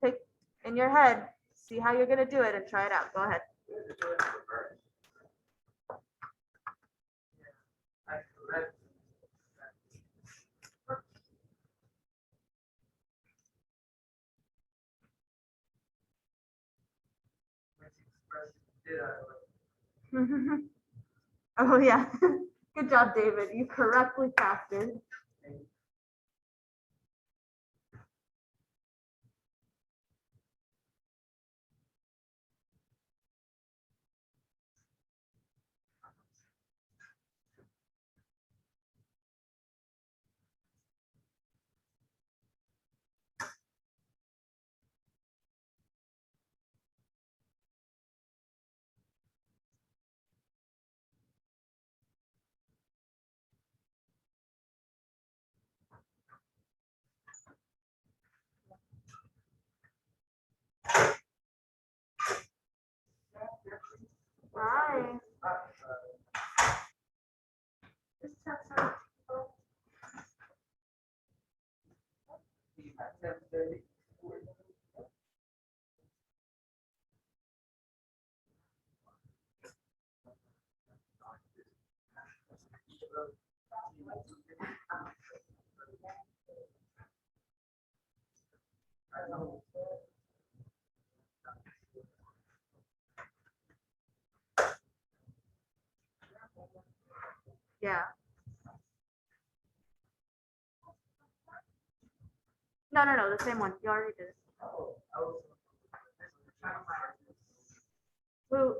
Pick in your head, see how you're going to do it and try it out. Go ahead. Oh yeah, good job, David. You correctly factored. Hi. Yeah. No, the same one. You already did it. Who?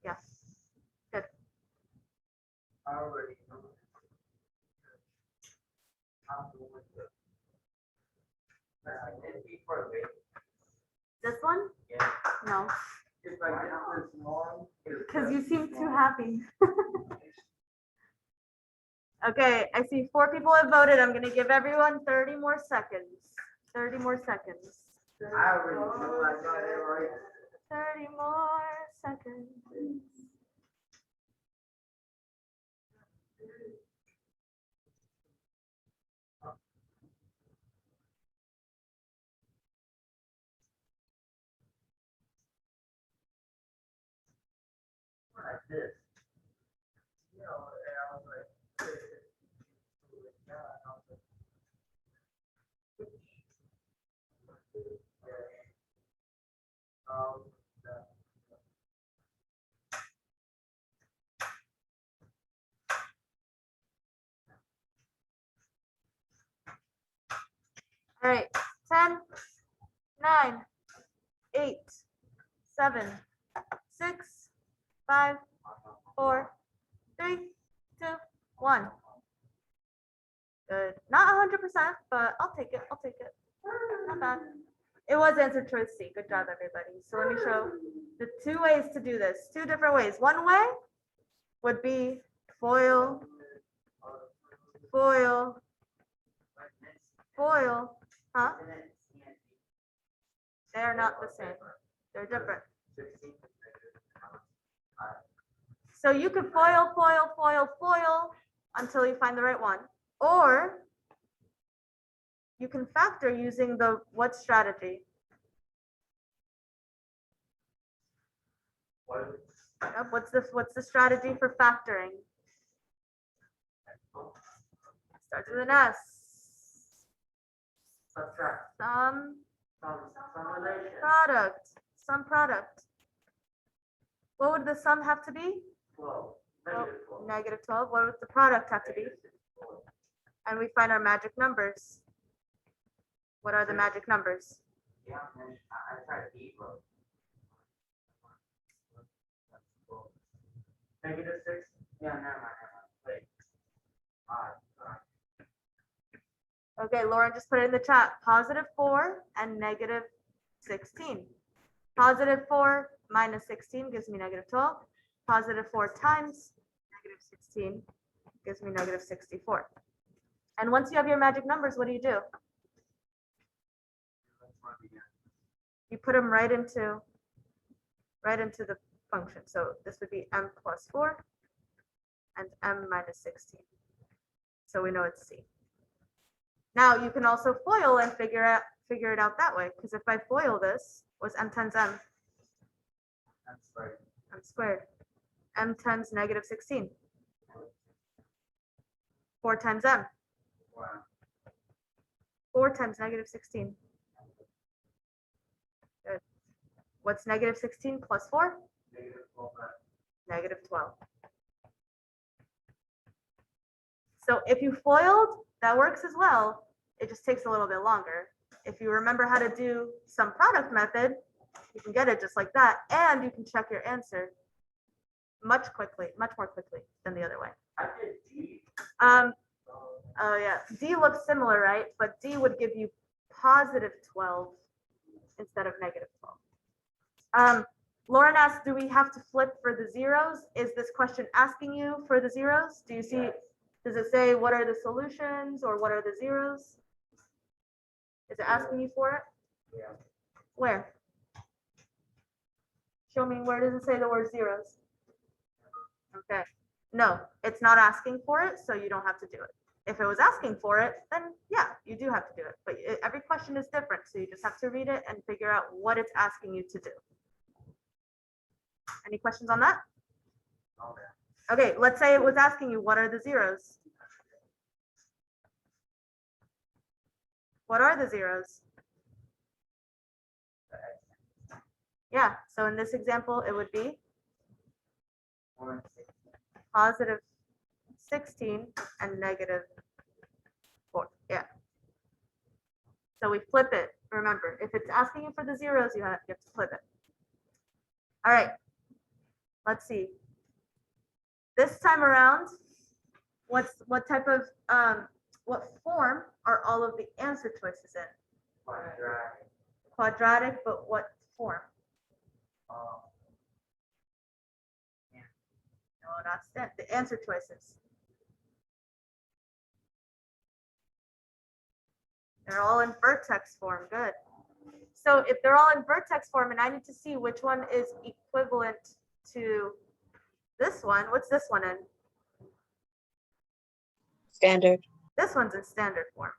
Yeah. Good. This one? No. Because you seem too happy. Okay, I see 4 people have voted. I'm gonna give everyone 30 more seconds. 30 more seconds. I already know I got it right. 30 more seconds. Like this. You know, and I was like, All right, 10, 9, 8, 7, 6, 5, 4, 3, 2, 1. Good. Not 100%, but I'll take it. I'll take it. Not bad. It was answer choice C. Good job, everybody. So let me show the 2 ways to do this. 2 different ways. One way would be foil, foil, foil. Huh? They are not the same. They're different. So you could foil, foil, foil, foil until you find the right one. Or you can factor using the what strategy? Yep, what's the strategy for factoring? Starts with an S. subtract, Some some relation. product. Some product. What would the sum have to be? 12, Well, negative 12. -12. What would the product have to be? And we find our magic numbers. What are the magic numbers? Yeah, I tried to eat, bro. Negative 6? Yeah, never mind. Wait. Alright. Okay, Lauren just put it in the chat. +4 and -16. +4 minus 16 gives me -12. +4 times -16 gives me -64. And once you have your magic numbers, what do? You put them right into the function. So this would be m plus 4 and m minus 16. So we know it's C. Now you can also FOIL and figure it out that way. Because if I FOIL this, what's m times m? That's right. M squared. M times -16. 4 times m. Wow. 4 times -16. Good. What's -16 plus 4? Negative 12. -12. So if you FOILed, that works as well. It just takes a little bit longer. If you remember how to do some product method, you can get it just like that, and you can check your answer much more quickly than the other way. I did D. Oh yeah, D looks similar, right? But D would give you +12 instead of -12. Lauren asked, do we have to flip for the zeros? Is this question asking you for the zeros? Do you see, Yes. does it say what are the solutions or what are the zeros? Is it asking you for it? Yeah. Where? Show me, where does it say the word zeros? Okay, no, it's not asking for it, so you don't have to do it. If it was asking for it, then yeah, you do have to do it. But every question is different, so you just have to read it and figure out what it's asking you to do. Any questions on that? Okay. Okay, let's say it was asking you, what are the zeros? What are the zeros? Yeah, so in this example, it would be +16 and -4. Yeah. So we flip it. Remember, if it's asking you for the zeros, you have to flip it. All right. Let's see. This time around, what type of what form are all of the answer choices in? Quadratic. Quadratic, but what form? No, not the answer choices. They're all in vertex form, good. So if they're all in vertex form and I need to see which one is equivalent to this one, what's this one in? Standard. This one's in standard form.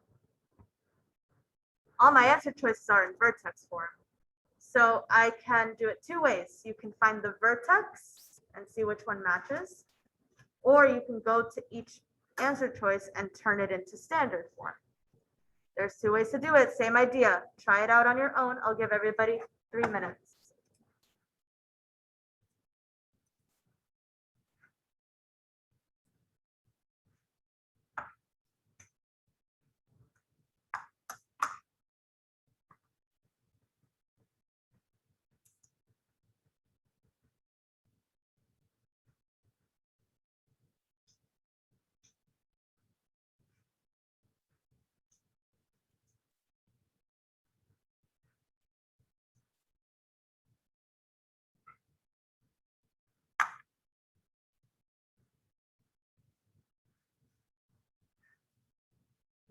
All my answer choices are in vertex form. So I can do it two ways. You can find the vertex and see which one matches, or you can go to each answer choice and turn it into standard form. There's two ways to do it. Same idea. Try it out on your own. I'll give everybody 3 minutes.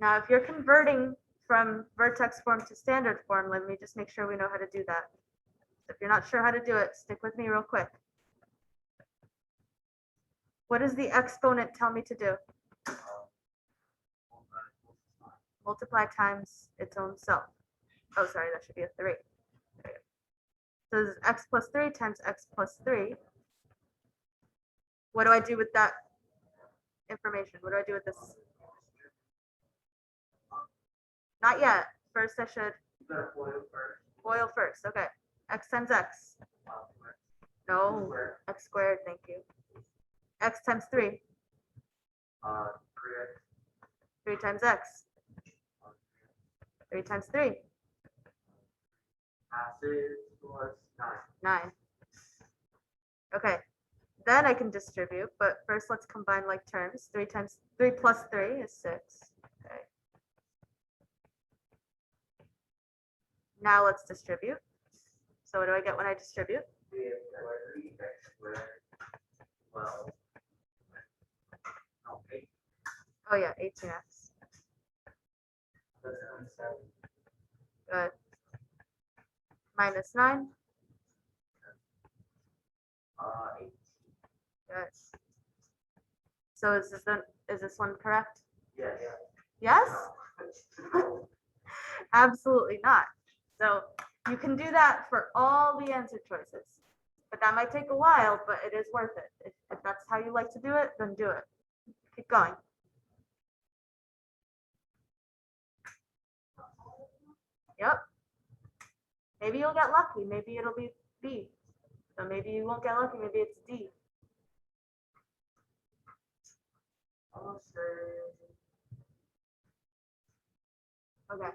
Now, if you're converting from vertex form to standard form, let me just make sure we know how to do that. If you're not sure how to do it, stick with me real quick. What does the exponent tell me to do? Multiply times its own self. Oh, sorry, that should be a 3. So this is x plus 3 times x plus 3. What do I do with that information? What do I do with this? Not yet. First, I should FOIL first. Okay. X times x. No. X squared. Thank you. X times 3. 3 times x. 3 times 3. 9. Okay. Then I can distribute, but first let's combine like terms. 3 plus 3 is 6. Okay. Now let's distribute. So what do I get when I distribute? Oh yeah, 18x. Good. Minus 9. Good. So is this one correct? Yes? Absolutely not. So you can do that for all the answer choices, but that might take a while, but it is worth it. If that's how you like to do it, then do it. Keep going. Yep. Maybe you'll get lucky. Maybe it'll be B. So maybe you won't get lucky. Maybe it's D. Okay.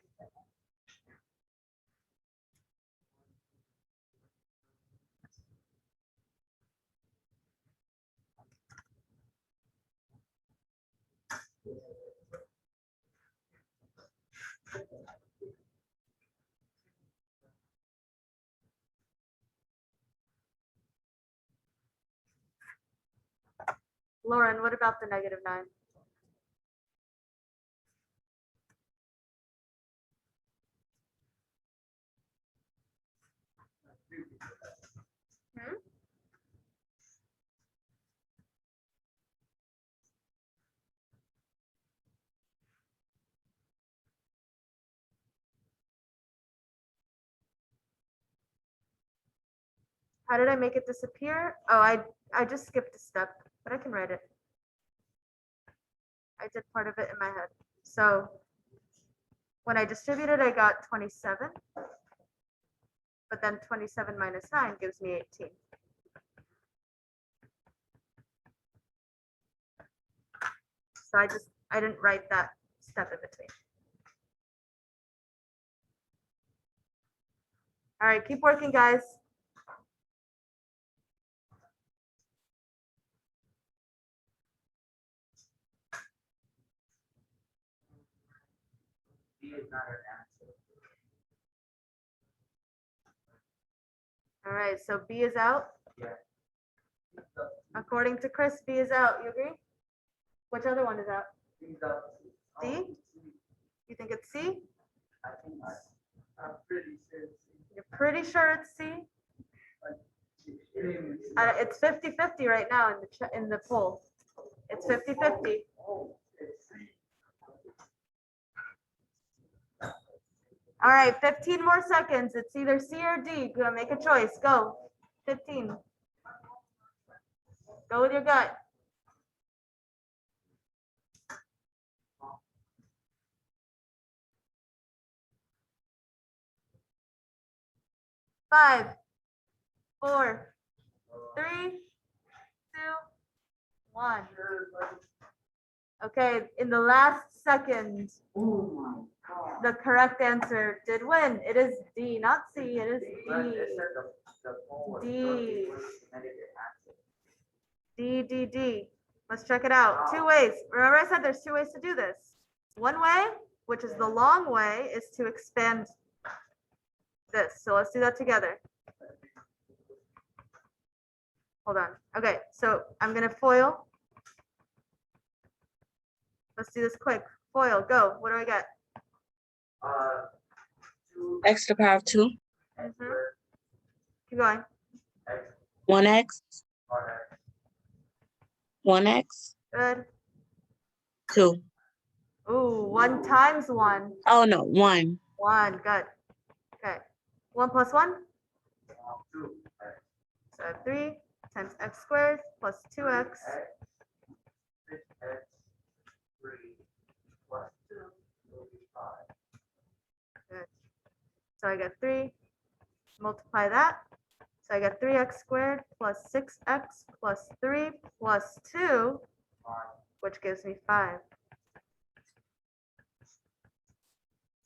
Lauren, what about the negative 9? Hmm? How did I make it disappear? Oh, I just skipped a step, but I can write it. I did part of it in my head. So when I distributed, I got 27, but then 27 minus 9 gives me 18. So I didn't write that step in between. All right, keep working, guys. All right, so B is out. According to Chris, B is out. You agree? Which other one is out? D? You think it's C? I think I'm pretty sure. You're pretty sure it's C? It's 50-50 right now in the poll. It's 50-50. All right, 15 more seconds. It's either C or D. Go make a choice. Go. 15. Go with your gut. Five, 4, 3, 2, 1. Okay, in the last second, the correct answer did win. It is D, not C. It is D. D. D. Let's check it out. 2 ways. Remember I said there's 2 ways to do this. One way, which is the long way, is to expand this. So let's do that together. Hold on. Okay, so I'm gonna FOIL. Let's do this quick. FOIL, go. What do I get? X to the power of 2. Keep going. 1x. 1x. Good. 2. Ooh, 1 times 1. Oh no, 1. 1. Good. Okay. 1 plus 1? So 3 times x squared plus 2x. Good. So I get 3. Multiply that. So I get 3x squared plus 6x plus 3 plus 2, which gives me 5.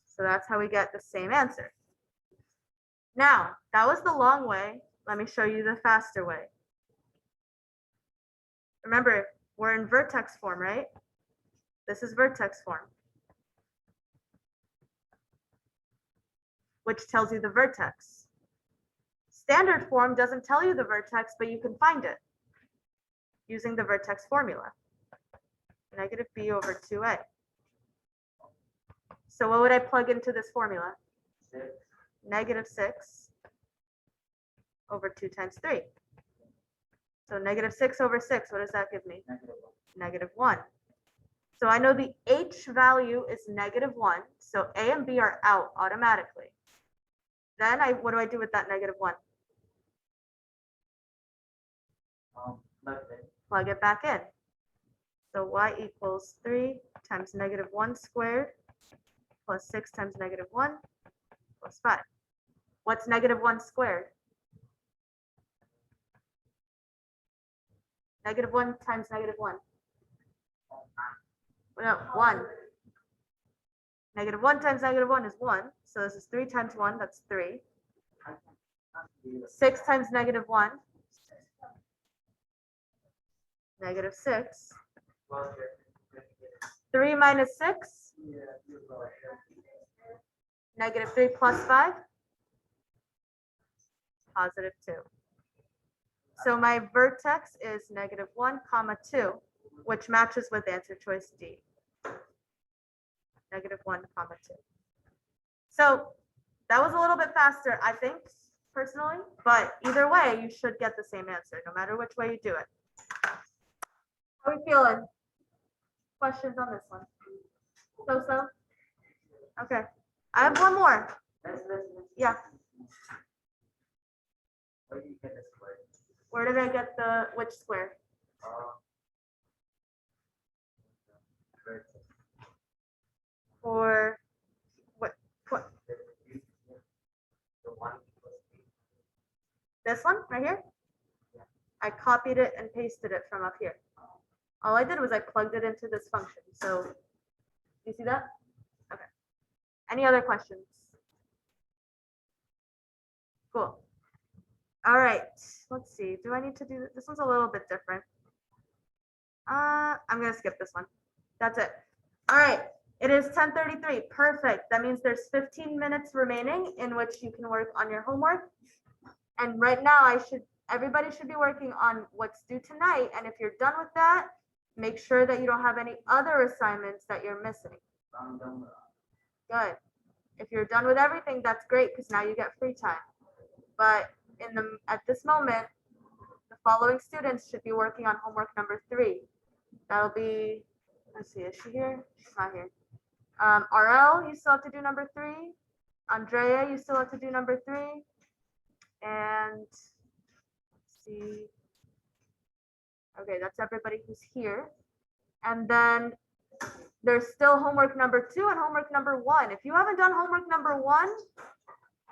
So that's how we get the same answer. Now, that was the long way. Let me show you the faster way. Remember, we're in vertex form, right? This is vertex form, which tells you the vertex. Standard form doesn't tell you the vertex, but you can find it using the vertex formula. Negative b over 2a. So what would I plug into this formula? Negative 6 over 2 times 3. So negative 6 over 6, what does that give me? Negative 1. So I know the h value is negative 1, so a and b are out automatically. Then what do I do with that negative 1? Plug it back in. So y equals 3 times negative 1 squared plus 6 times negative 1 plus 5. What's negative 1 squared? Negative 1 times negative 1. No, 1. Negative 1 times negative 1 is 1. So this is 3 times 1, that's 3. 6 times negative 1. Negative 6. 3 minus 6. Negative 3 plus 5. Positive 2. So my vertex is negative 1, comma 2, which matches with answer choice D. Negative 1, comma 2. So that was a little bit faster, I think, personally, but either way, you should get the same answer, no matter which way you do it. How are we feeling? Questions on this one? So? Okay. I have one more. Yeah. Where did I get which square? For what? This one right here? I copied it and pasted it from up here. All I did was I plugged it into this function. So you see that? Okay. Any other questions? Cool. All right, let's see. Do I need to do this? One's a little bit different. I'm gonna skip this one. That's it. All right, it is 10:33. Perfect. That means there's 15 minutes remaining in which you can work on your homework. And right now, everybody should be working on what's due tonight. And if you're done with that, make sure that you don't have any other assignments that you're missing. Good. If you're done with everything, that's great, because now you get free time. But at this moment, the following students should be working on homework number 3. That'll be, let's see, is she here? She's not here. RL, you still have to do number 3. Andrea, you still have to do number 3. And let's see. Okay, that's everybody who's here. And then there's still homework number 2 and homework number 1. If you haven't done homework number 1,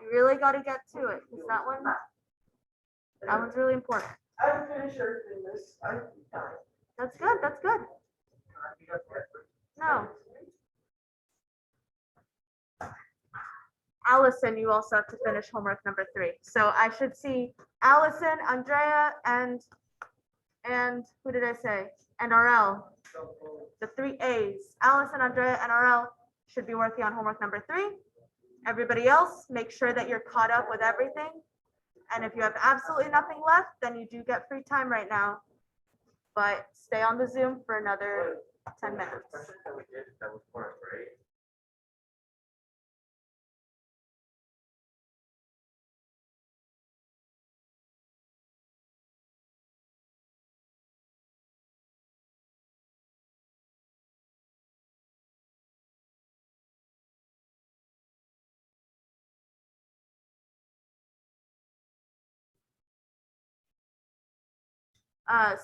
you really got to get to it, because that one's really important. I finished everything this, I'm done. That's good, that's good. No. Allison, you also have to finish homework number 3. So I should see Allison, Andrea, and who did I say? And RL. The 3 A's. Allison, Andrea, and RL should be working on homework number 3. Everybody else, make sure that you're caught up with everything. And if you have absolutely nothing left, then you do get free time right now. But stay on the Zoom for another 10 minutes. That we did, that was for us, right?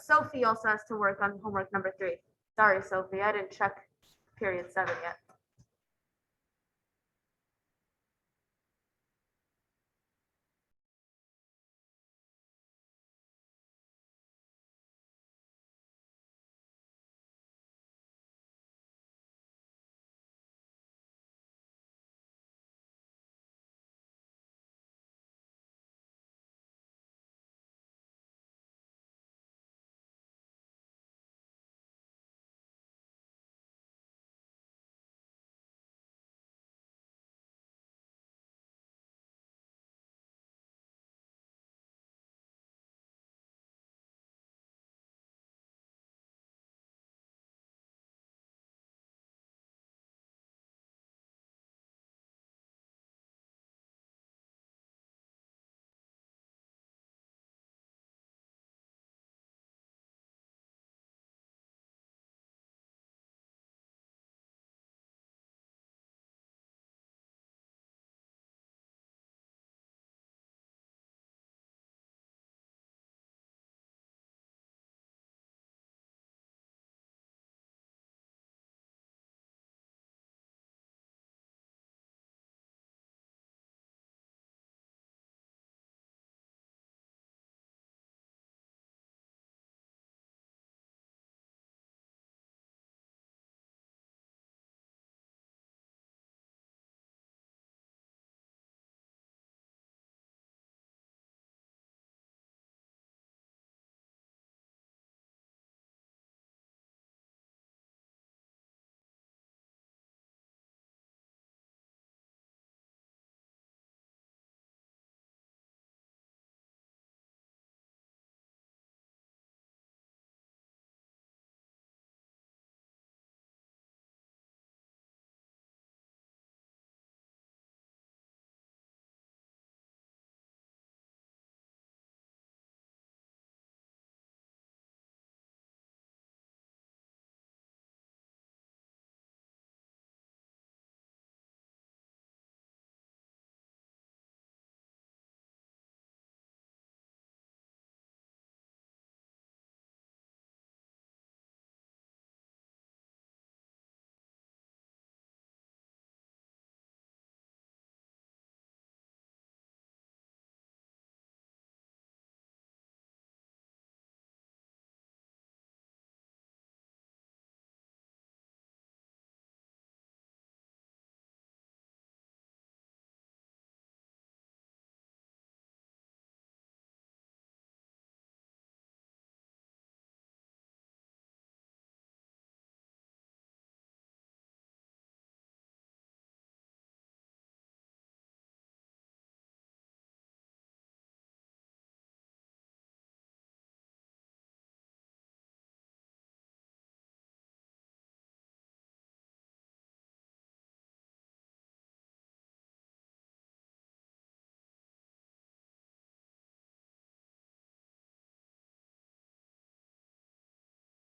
Sophie also has to work on homework number 3. Sorry, Sophie, I didn't check period 7 yet.